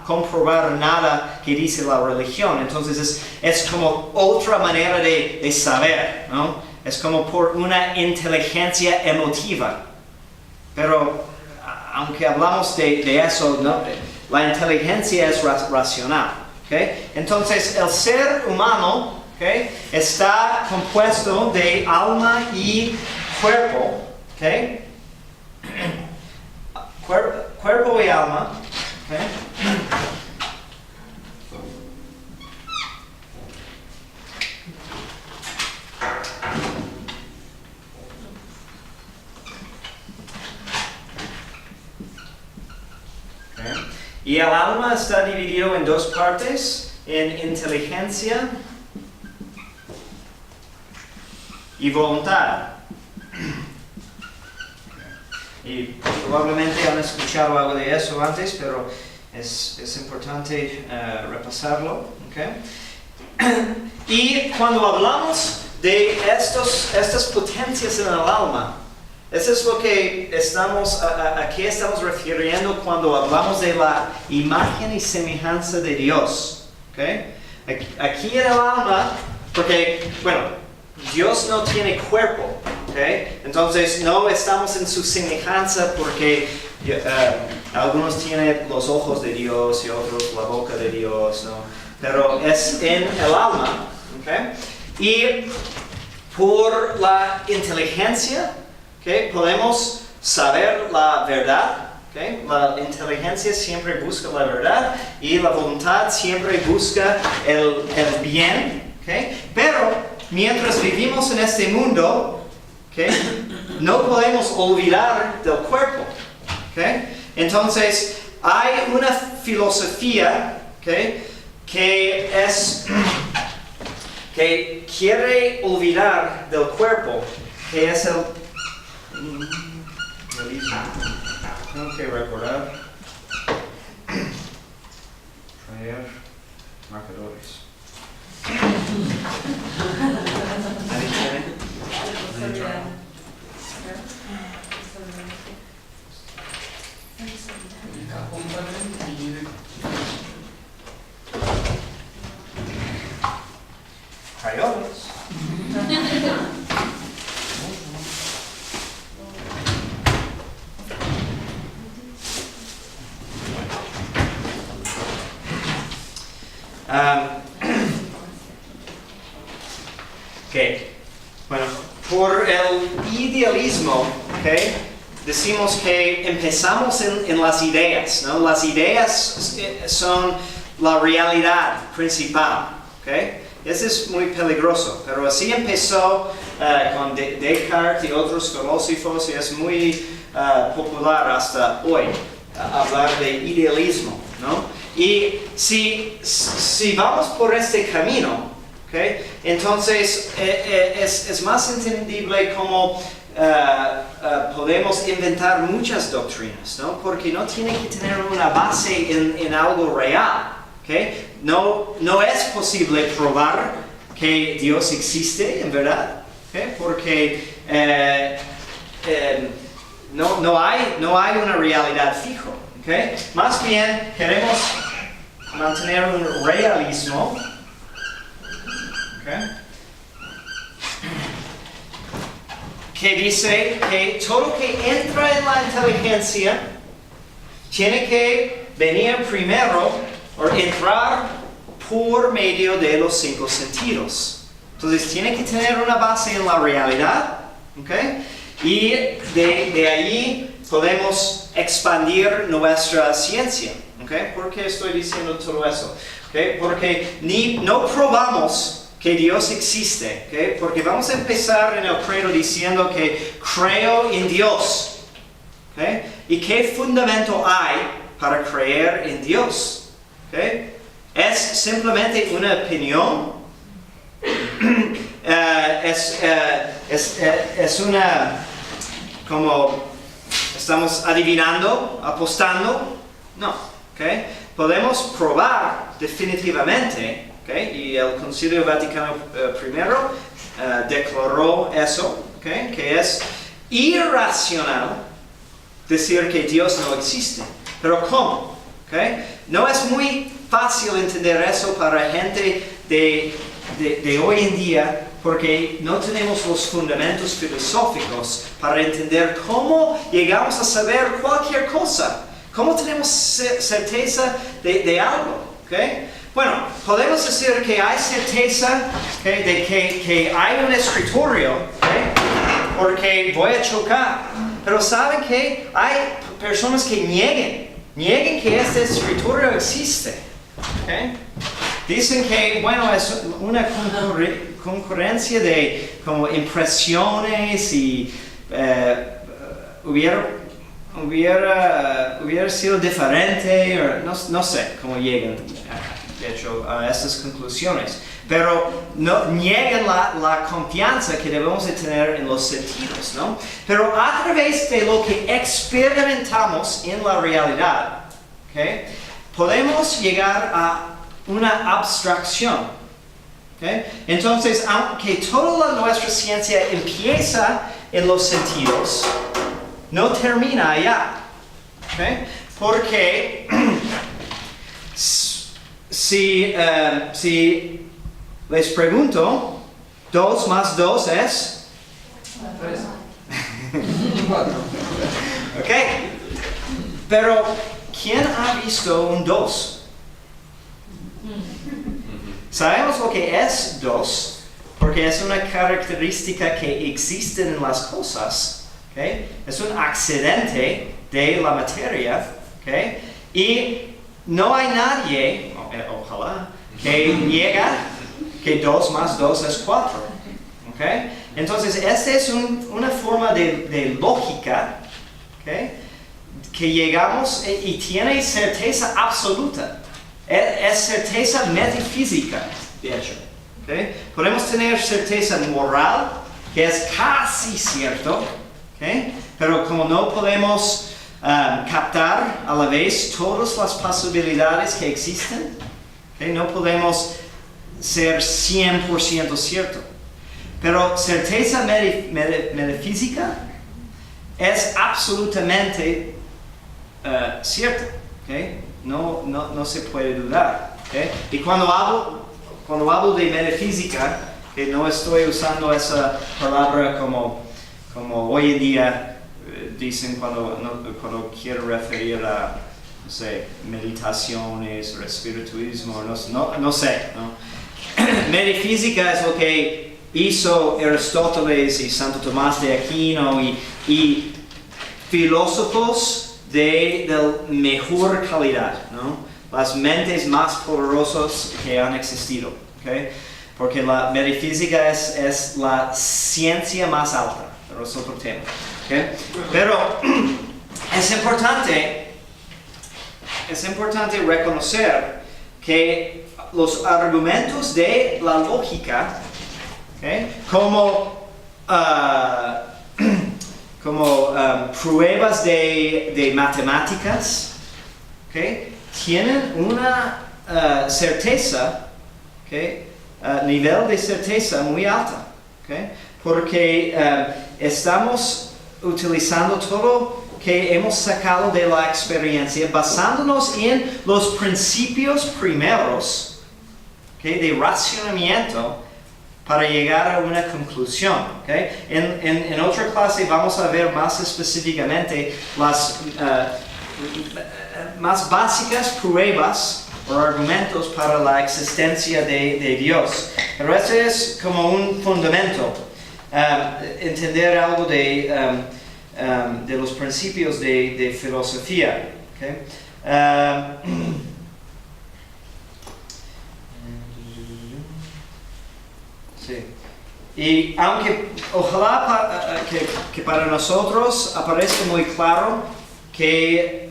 Speaker 4: comprobar nada que dice la religión. Entonces es como otra manera de saber, ¿no? Es como por una inteligencia emotiva. Pero aunque hablamos de eso, ¿no? La inteligencia es racional. ¿Okay? Entonces el ser humano, ¿okay? Está compuesto de alma y cuerpo. ¿Okay? Cuerpo y alma. ¿Okay? Y el alma está dividido en dos partes, en inteligencia y voluntad. Y probablemente han escuchado algo de eso antes, pero es importante repasarlo. ¿Okay? Y cuando hablamos de estas potencias en el alma, eso es lo que aquí estamos refiriendo cuando hablamos de la imagen y semejanza de Dios. ¿Okay? Aquí en el alma, porque, bueno, Dios no tiene cuerpo. ¿Okay? Entonces no estamos en su semejanza porque algunos tienen los ojos de Dios y otros la boca de Dios, ¿no? Pero es en el alma. ¿Okay? Y por la inteligencia, ¿okay? Podemos saber la verdad. ¿Okay? La inteligencia siempre busca la verdad y la voluntad siempre busca el bien. ¿Okay? Pero mientras vivimos en este mundo, ¿okay? No podemos olvidar del cuerpo. ¿Okay? Entonces, hay una filosofía, ¿okay? que quiere olvidar del cuerpo, que es el realismo. Tengo que recordar. Traer marcadores. ¿Nadie tiene? Crayolas. Okay. Bueno, por el idealismo, okay, decimos que empezamos en las ideas, ¿no? Las ideas son la realidad principal, okay? Eso es muy peligroso, pero así empezó con Descartes y otros filósofos y es muy popular hasta hoy hablar de idealismo, ¿no? Y si vamos por este camino, ¿okay? Entonces es más entendible cómo podemos inventar muchas doctrinas, ¿no? Porque no tiene que tener una base en algo real. ¿Okay? No es posible probar que Dios existe en verdad, ¿okay? Porque no hay una realidad fijo. ¿Okay? Más bien queremos mantener un realismo. ¿Okay? Que dice que todo lo que entra en la inteligencia tiene que venir primero o entrar por medio de los 5 sentidos. Entonces tiene que tener una base en la realidad, ¿okay? Y de ahí podemos expandir nuestra ciencia. ¿Okay? ¿Por qué estoy diciendo todo eso? ¿Okay? Porque no probamos que Dios existe, ¿okay? Porque vamos a empezar en el credo diciendo que creo en Dios, ¿okay? ¿Y qué fundamento hay para creer en Dios? ¿Okay? Es simplemente una opinión. Es una, como estamos adivinando, apostando. No, ¿ok? Podemos probar definitivamente, ¿ok? Y el Concilio Vaticano I declaró eso, ¿ok? Que es irracional decir que Dios no existe. Pero ¿cómo? ¿Okay? No es muy fácil entender eso para gente de hoy en día, porque no tenemos los fundamentos filosóficos para entender cómo llegamos a saber cualquier cosa. ¿Cómo tenemos certeza de algo? ¿Okay? Bueno, podemos decir que hay certeza, ¿okay?, de que hay un escritorio, ¿okay?, porque voy a chocar. Pero ¿saben qué? Hay personas que nieguen que este escritorio existe. ¿Okay? Dicen que, bueno, es una concurrencia de como impresiones y hubiera sido diferente, o no sé cómo llegan, de hecho, a estas conclusiones. Pero no niegan la confianza que debemos de tener en los sentidos, ¿no? Pero a través de lo que experimentamos en la realidad, ¿okay?, podemos llegar a una abstracción. ¿Okay? Entonces, aunque toda nuestra ciencia empieza en los sentidos, no termina allá. ¿Okay? Porque si les pregunto, 2 más 2 es 3. ¿Ok? Pero, ¿quién ha visto un 2? Sabemos lo que es 2, porque es una característica que existe en las cosas. ¿Okay? Es un accidente de la materia. ¿Okay? Y no hay nadie, ojalá, que niega que 2 más 2 es 4. ¿Okay? Entonces, esta es una forma de lógica, ¿okay?, que llegamos y tiene certeza absoluta. Es certeza metafísica, de hecho. ¿Okay? Podemos tener certeza moral, que es casi cierto, ¿okay?, pero como no podemos captar a la vez todas las posibilidades que existen, ¿okay?, no podemos ser 100% cierto. Pero certeza metafísica es absolutamente cierta. ¿Okay? No se puede dudar. ¿Okay? Y cuando hablo de metafísica, que no estoy usando esa palabra como hoy en día dicen cuando quiero referir a, no sé, meditaciones o espiritismo, no sé, ¿no? Metafísica es lo que hizo Aristóteles y Santo Tomás de Aquino y filósofos de mejor calidad, ¿no? Las mentes más poderosas que han existido, ¿okay? Porque la metafísica es la ciencia más alta, pero es otro tema, ¿okay? Pero es importante reconocer que los argumentos de la lógica, ¿okay?, como pruebas de matemáticas, ¿okay?, tienen una certeza, ¿okay?, nivel de certeza muy alta, ¿okay?, porque estamos utilizando todo que hemos sacado de la experiencia basándonos en los principios primeros, ¿okay?, de racionamiento para llegar a una conclusión. ¿Okay? En otra clase vamos a ver más específicamente las más básicas pruebas o argumentos para la existencia de Dios. Pero este es como un fundamento, entender algo de los principios de filosofía. ¿Okay? Sí. Y aunque ojalá que para nosotros aparezca muy claro que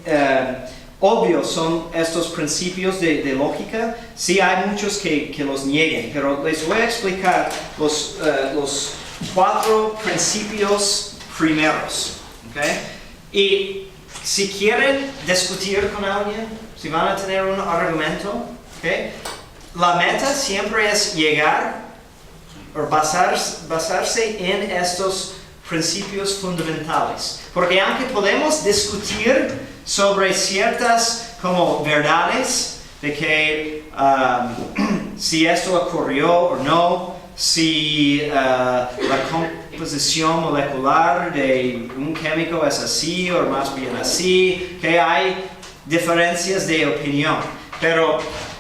Speaker 4: obvios son estos principios de lógica. Sí hay muchos que los nieguen, pero les voy a explicar los 4 principios primeros. ¿Okay? Y si quieren discutir con alguien, si van a tener un argumento, ¿okay? La meta siempre es llegar o basarse en estos principios fundamentales. Porque aunque podemos discutir sobre ciertas como verdades de que si esto ocurrió o no, si la composición molecular de un químico es así o más bien así, que hay diferencias de opinión, pero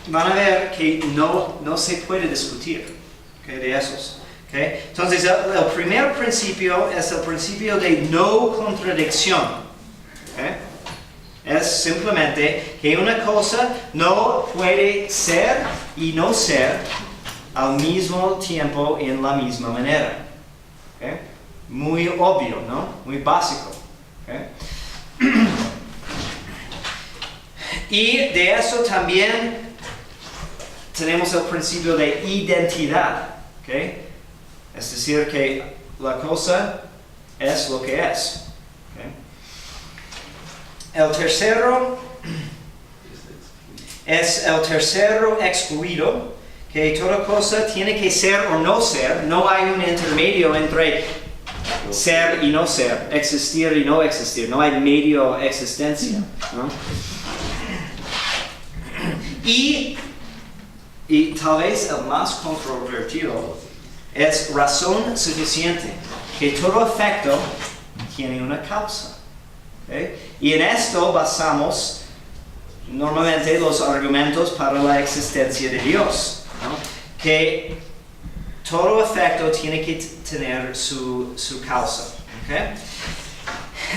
Speaker 4: van a ver que no se puede discutir, ¿okay? De esos. ¿Okay? Entonces el primer principio es el principio de no contradicción. ¿Okay? Es simplemente que una cosa no puede ser y no ser al mismo tiempo en la misma manera. ¿Okay? Muy obvio, ¿no? Muy básico. ¿Okay? Y de eso también tenemos el principio de identidad. ¿Okay? Es decir, que la cosa es lo que es. ¿Okay? El tercero es el tercero excluido, que toda cosa tiene que ser o no ser. No hay un intermedio entre ser y no ser, existir y no existir. No hay medio existencia, ¿no? Y tal vez el más controvertido es razón suficiente, que todo efecto tiene una causa. ¿Okay? Y en esto basamos normalmente los argumentos para la existencia de Dios, ¿no? Que todo efecto tiene que tener su causa. ¿Okay?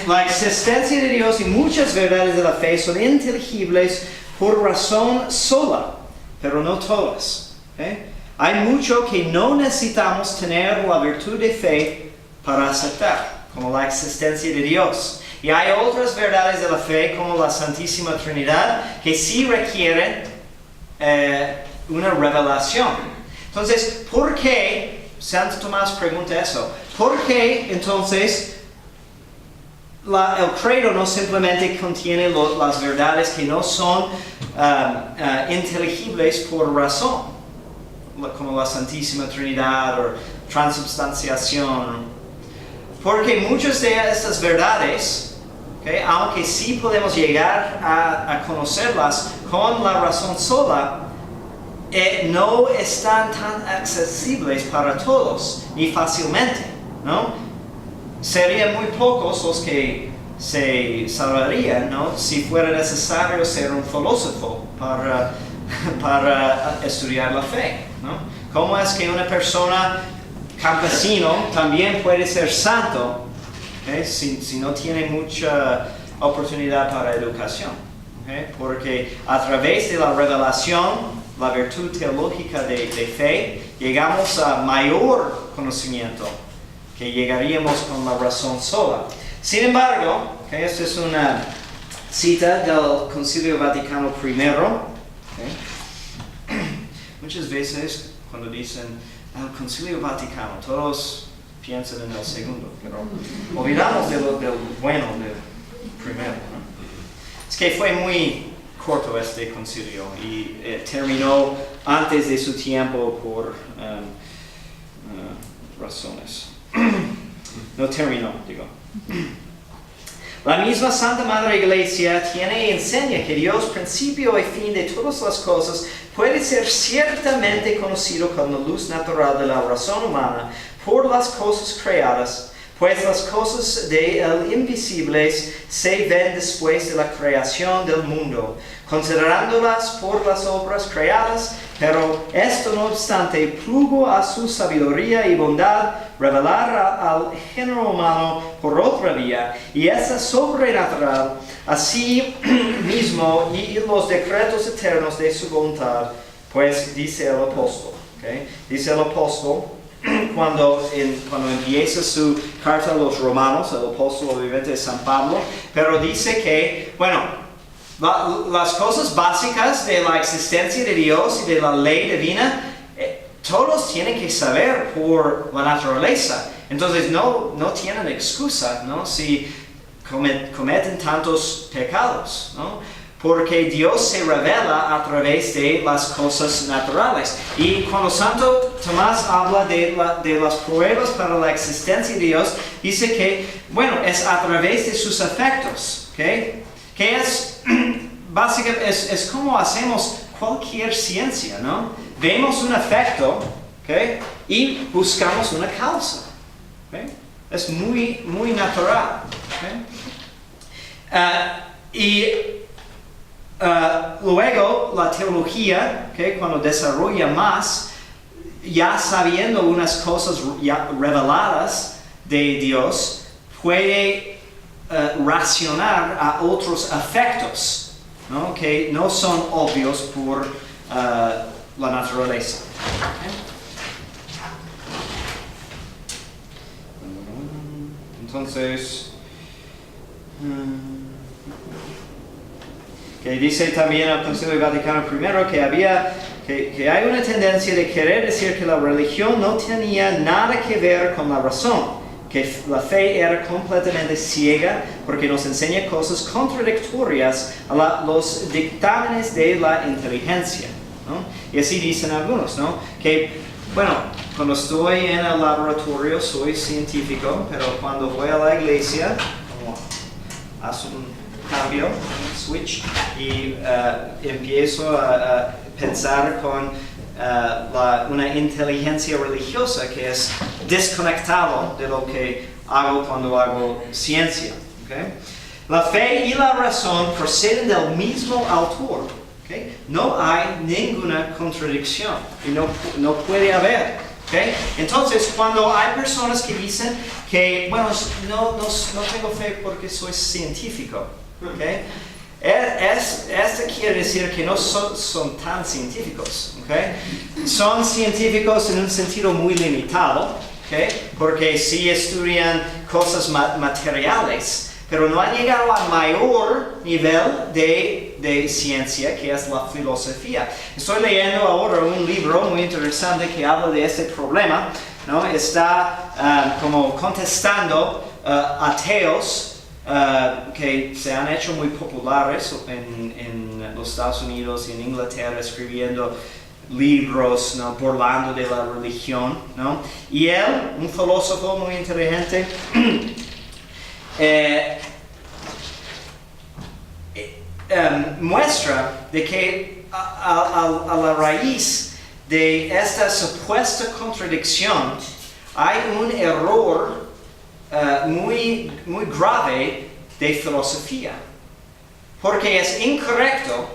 Speaker 4: La existencia de Dios y muchas verdades de la fe son inteligibles por razón sola, pero no todas. ¿Okay? Hay mucho que no necesitamos tener la virtud de fe para aceptar, como la existencia de Dios. Y hay otras verdades de la fe, como la Santísima Trinidad, que sí requieren una revelación. Entonces, ¿por qué? Santo Tomás pregunta eso. ¿Por qué entonces el credo no simplemente contiene las verdades que no son inteligibles por razón, como la Santísima Trinidad o transubstanciación? Porque muchas de estas verdades, ¿okay? Aunque sí podemos llegar a conocerlas con la razón sola, no están tan accesibles para todos, ni fácilmente, ¿no? Serían muy pocos los que se salvarían, ¿no? Si fuera necesario ser un filósofo para estudiar la fe, ¿no? ¿Cómo es que una persona campesino también puede ser santo, ¿okay? si no tiene mucha oportunidad para educación? ¿Okay? Porque a través de la revelación, la virtud teológica de fe, llegamos a mayor conocimiento que llegaríamos con la razón sola. Sin embargo, ¿okay? Esta es una cita del Concilio Vaticano I. ¿Okay? Muchas veces cuando dicen el Concilio Vaticano, todos piensan en el segundo, pero olvidamos del bueno del primero, ¿no? Es que fue muy corto este concilio y terminó antes de su tiempo por razones. No terminó, digo. La misma Santa Madre Iglesia tiene y enseña que Dios, principio y fin de todas las cosas, puede ser ciertamente conocido con la luz natural de la razón humana por las cosas creadas, pues las cosas de Él invisibles se ven después de la creación del mundo, considerándolas por las obras creadas, pero esto no obstante plugo a su sabiduría y bondad revelar al género humano por otra vía, y esa sobrenatural, así mismo y los decretos eternos de su voluntad, pues dice el apóstol, ¿okay? Dice el apóstol, cuando empieza su carta a los romanos, el apóstol obviamente es San Pablo, pero dice que, bueno, las cosas básicas de la existencia de Dios y de la ley divina, todos tienen que saber por la naturaleza. Entonces no tienen excusa, ¿no? Si cometen tantos pecados, ¿no? Porque Dios se revela a través de las cosas naturales. Y cuando Santo Tomás habla de las pruebas para la existencia de Dios, dice que, bueno, es a través de sus afectos, ¿ok? Que es, básicamente, es como hacemos cualquier ciencia, ¿no? Vemos un efecto, ¿ok? Y buscamos una causa, ¿ok? Es muy, muy natural, ¿ok? Luego la teología, cuando desarrolla más, ya sabiendo unas cosas ya reveladas de Dios, puede racionar a otros afectos, ¿no? Que no son obvios por la naturaleza. Entonces, que dice también al Concilio Vaticano I que hay una tendencia de querer decir que la religión no tenía nada que ver con la razón, que la fe era completamente ciega porque nos enseña cosas contradictorias a los dictámenes de la inteligencia, ¿no? Y así dicen algunos, ¿no? Que, bueno, cuando estoy en el laboratorio soy científico, pero cuando voy a la iglesia, como hace un cambio, un switch, y empiezo a pensar con una inteligencia religiosa que es desconectado de lo que hago cuando hago ciencia. ¿Okay? La fe y la razón proceden del mismo autor. ¿Okay? No hay ninguna contradicción y no puede haber. ¿Okay? Entonces, cuando hay personas que dicen que, bueno, no tengo fe porque soy científico, ¿okay? Esto quiere decir que no son tan científicos, ¿okay? Son científicos en un sentido muy limitado, ¿okay? Porque sí estudian cosas materiales, pero no han llegado al mayor nivel de ciencia, que es la filosofía. Estoy leyendo ahora un libro muy interesante que habla de este problema, ¿no? Está como contestando ateos que se han hecho muy populares en los Estados Unidos y en Inglaterra, escribiendo libros, ¿no? Burlando de la religión, ¿no? Y él, un filósofo muy inteligente, muestra de que a la raíz de esta supuesta contradicción hay un error muy grave de filosofía, porque es incorrecto,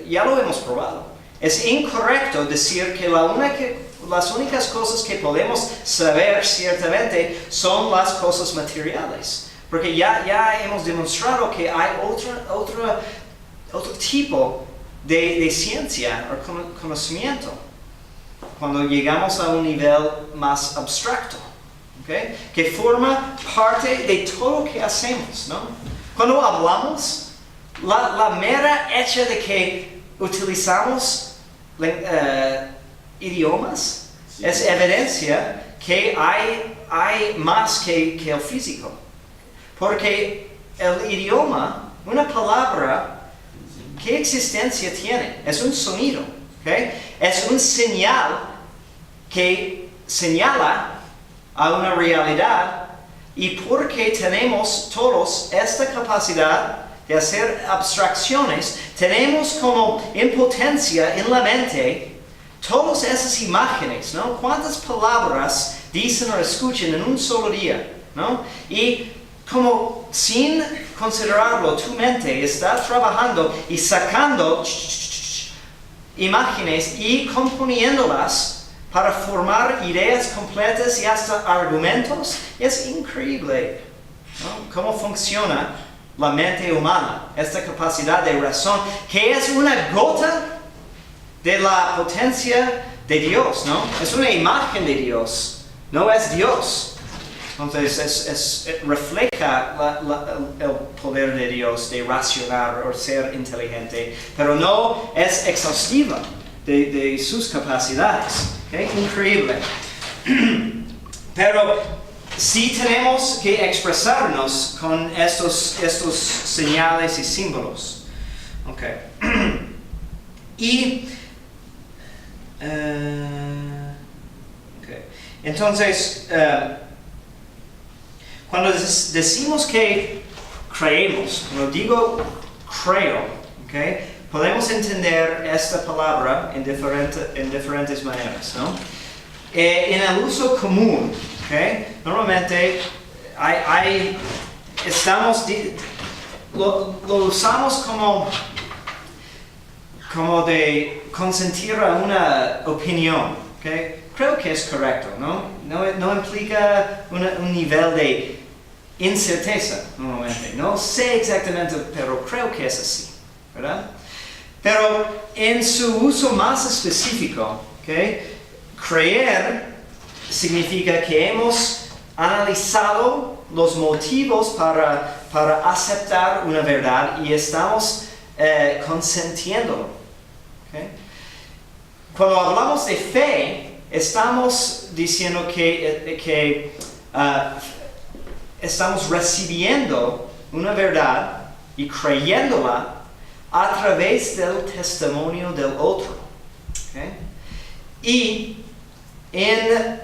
Speaker 4: ya lo hemos probado, es incorrecto decir que las únicas cosas que podemos saber ciertamente son las cosas materiales, porque ya hemos demostrado que hay otro tipo de ciencia o conocimiento cuando llegamos a un nivel más abstracto. ¿Okay? Que forma parte de todo lo que hacemos, ¿no? Cuando hablamos, la mera hecha de que utilizamos idiomas es evidencia que hay más que el físico. Porque el idioma, una palabra, ¿qué existencia tiene? Es un sonido, ¿okay? Es un señal que señala a una realidad, y porque tenemos todos esta capacidad de hacer abstracciones, tenemos como impotencia en la mente todas esas imágenes, ¿no? ¿Cuántas palabras dicen o escuchan en un solo día, ¿no? Y como sin considerarlo, tu mente está trabajando y sacando imágenes y componiéndolas para formar ideas completas y hasta argumentos. Es increíble, ¿no? Cómo funciona la mente humana, esta capacidad de razón, que es una gota de la potencia de Dios, ¿no? Es una imagen de Dios, no es Dios, Entonces refleja el poder de Dios de racionar o ser inteligente, pero no es exhaustiva de sus capacidades. ¿Okay? Increíble. Pero sí tenemos que expresarnos con estos señales y símbolos. Okay. Y okay. Entonces, cuando decimos que creemos, cuando digo creo, okay, podemos entender esta palabra en diferentes maneras, ¿no? En el uso común, okay, normalmente lo usamos como de consentir a una opinión, okay? Creo que es correcto, ¿no? No implica un nivel de incerteza, normalmente. No sé exactamente, pero creo que es así, ¿verdad? Pero en su uso más específico, ¿okay? Creer significa que hemos analizado los motivos para aceptar una verdad y estamos consentiéndolo. ¿Okay? Cuando hablamos de fe, estamos diciendo que estamos recibiendo una verdad y creyéndola a través del testimonio del otro. ¿Okay? Y en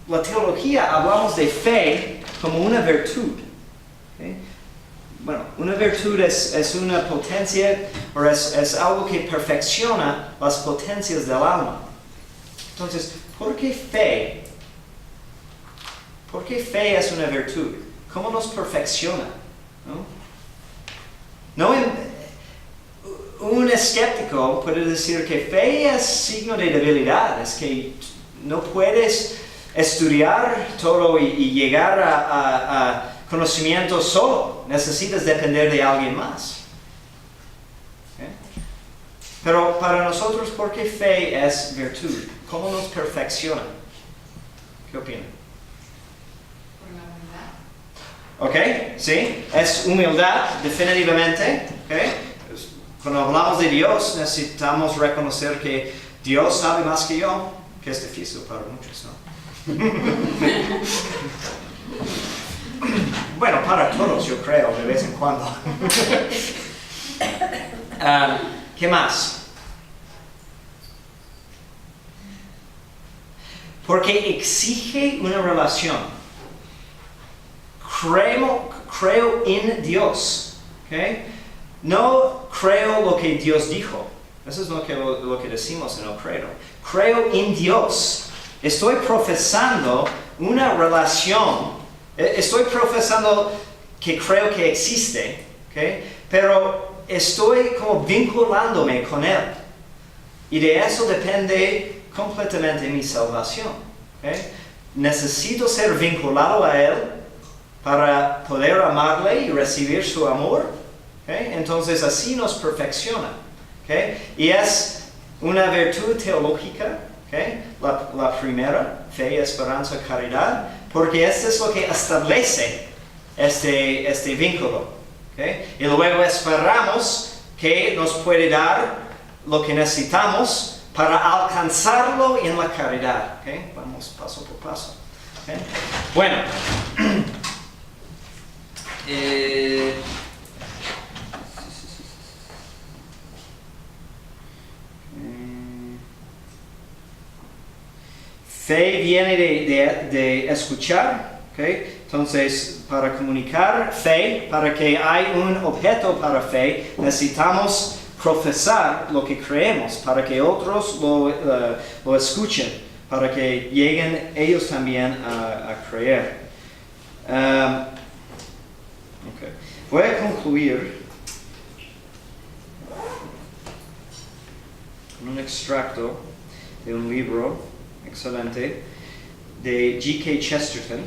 Speaker 4: la teología hablamos de fe como una virtud. ¿Okay? Bueno, una virtud es una potencia o es algo que perfecciona las potencias del alma. Entonces, ¿por qué fe? ¿Por qué fe es una virtud? ¿Cómo nos perfecciona? Un escéptico puede decir que fe es signo de debilidad, es que no puedes estudiar todo y llegar a conocimiento solo, necesitas depender de alguien más. ¿Okay? Pero para nosotros, ¿por qué fe es virtud? ¿Cómo nos perfecciona? ¿Qué opinan?
Speaker 3: Por la humildad.
Speaker 4: ¿Ok? Sí, es humildad, definitivamente. ¿Okay? Cuando hablamos de Dios, necesitamos reconocer que Dios sabe más que yo, que es difícil para muchos, ¿no? Bueno, para todos yo creo, de vez en cuando. ¿Qué más? Porque exige una relación. Creo en Dios. ¿Okay? No creo lo que Dios dijo. Eso es lo que decimos en el credo. Creo en Dios. Estoy profesando una relación. Estoy profesando que creo que existe, ¿okay? Pero estoy como vinculándome con Él. Y de eso depende completamente mi salvación. ¿Okay? Necesito ser vinculado a Él para poder amarle y recibir su amor. ¿Okay? Entonces así nos perfecciona. ¿Okay? Y es una virtud teológica. ¿Okay? La primera, fe, esperanza, caridad, porque esto es lo que establece este vínculo. ¿Okay? Y luego esperamos que nos puede dar lo que necesitamos para alcanzarlo en la caridad. ¿Okay? Vamos paso por paso. ¿Okay? Bueno, fe viene de escuchar, ¿okay? Entonces, para comunicar fe, para que haya un objeto para fe, necesitamos profesar lo que creemos, para que otros lo escuchen, para que lleguen ellos también a creer. Okay. Voy a concluir con un extracto de un libro excelente de G.K. Chesterton.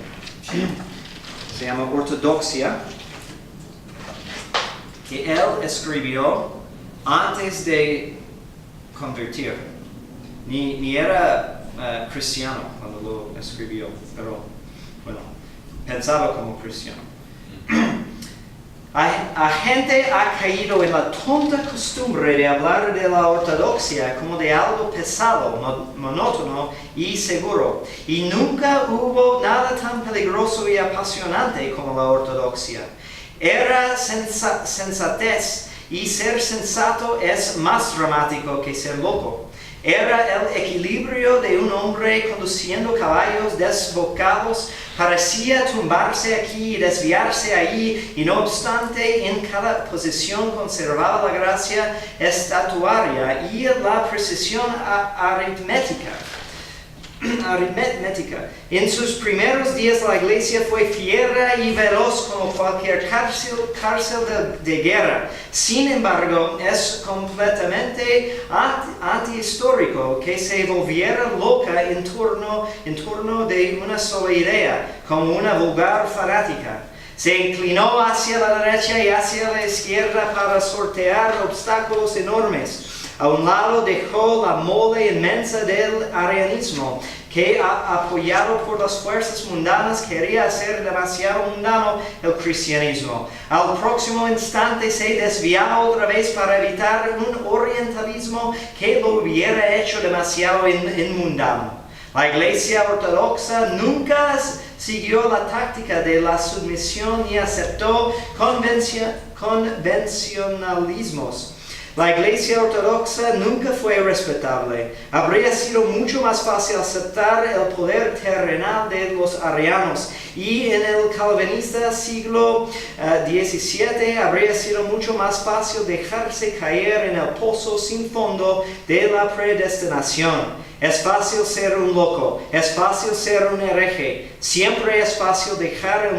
Speaker 4: Se llama Ortodoxia, que él escribió antes de convertir. Ni era cristiano cuando lo escribió, pero bueno, pensaba como cristiano. La gente ha caído en la tonta costumbre de hablar de la ortodoxia como de algo pesado, monótono y seguro. Y nunca hubo nada tan peligroso y apasionante como la ortodoxia. Era sensatez, y ser sensato es más dramático que ser loco. Era el equilibrio de un hombre conduciendo caballos desbocados. Parecía tumbarse aquí y desviarse allí, y no obstante en cada posición conservaba la gracia estatuaria y la precisión aritmética. En sus primeros días la iglesia fue fiera y veloz como cualquier cárcel de guerra. Sin embargo, es completamente antihistórico que se volviera loca en torno de una sola idea, como una vulgar fanática. Se inclinó hacia la derecha y hacia la izquierda para sortear obstáculos enormes. A un lado dejó la mole inmensa del arianismo, que apoyado por las fuerzas mundanas quería hacer demasiado mundano el cristianismo. Al próximo instante se desviaba otra vez para evitar un orientalismo que lo hubiera hecho demasiado inmundano. La Iglesia ortodoxa nunca siguió la táctica de la sumisión y aceptó convencionalismos. La Iglesia ortodoxa nunca fue respetable. Habría sido mucho más fácil aceptar el poder terrenal de los arianos, y en el calvinista siglo XVII habría sido mucho más fácil dejarse caer en el pozo sin fondo de la predestinación. Es fácil ser un loco, es fácil ser un hereje. Siempre es fácil dejar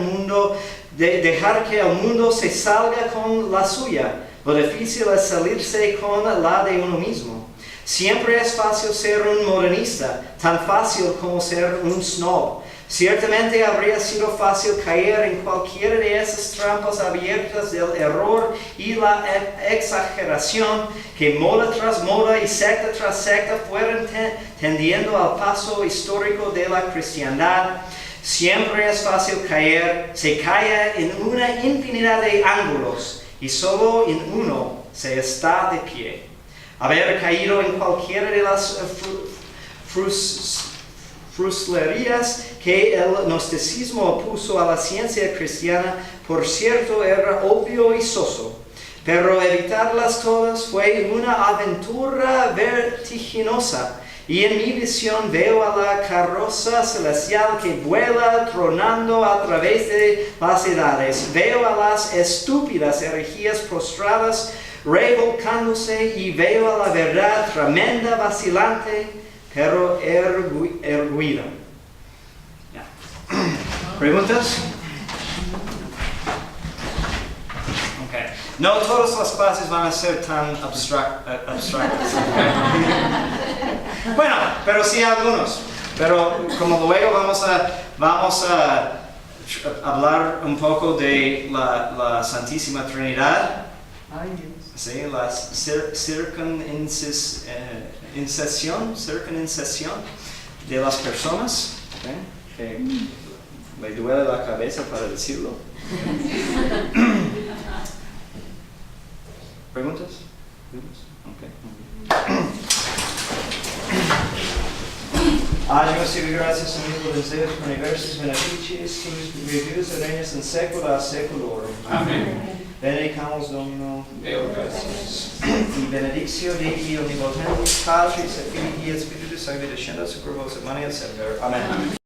Speaker 4: que el mundo se salga con la suya. Lo difícil es salirse con la de uno mismo. Siempre es fácil ser un modernista, tan fácil como ser un snob. Ciertamente habría sido fácil caer en cualquiera de esas trampas abiertas del error y la exageración que moda tras moda y secta tras secta fueron tendiendo al paso histórico de la cristiandad. Siempre es fácil caer, se cae en una infinidad de ángulos, y solo en uno se está de pie. Haber caído en cualquiera de las fruslerías que el gnosticismo opuso a la ciencia cristiana, por cierto, era obvio y soso. Pero evitarlas todas fue una aventura vertiginosa. Y en mi visión veo a la carroza celestial que vuela tronando a través de las edades. Veo a las estúpidas herejías prostradas revolcándose, y veo a la verdad tremenda, vacilante, pero erguida. ¿Preguntas? Okay. No todas las clases van a ser tan abstractas. Bueno, pero sí algunos. Pero como luego vamos a hablar un poco de la Santísima Trinidad. Sí, la circuncisión de las personas, que me duele la cabeza para decirlo. ¿Preguntas? Okay. Dios y gracias, amigo, deseos, universos, beneficios, tus virtudes reinas en século a século. Amén. Benedicamus Domino, Deo gracias. Y benedictio Dei omnipotentis, Patris et Filii et Spiritus Sancti descendat super vos et manet et semper. Amen.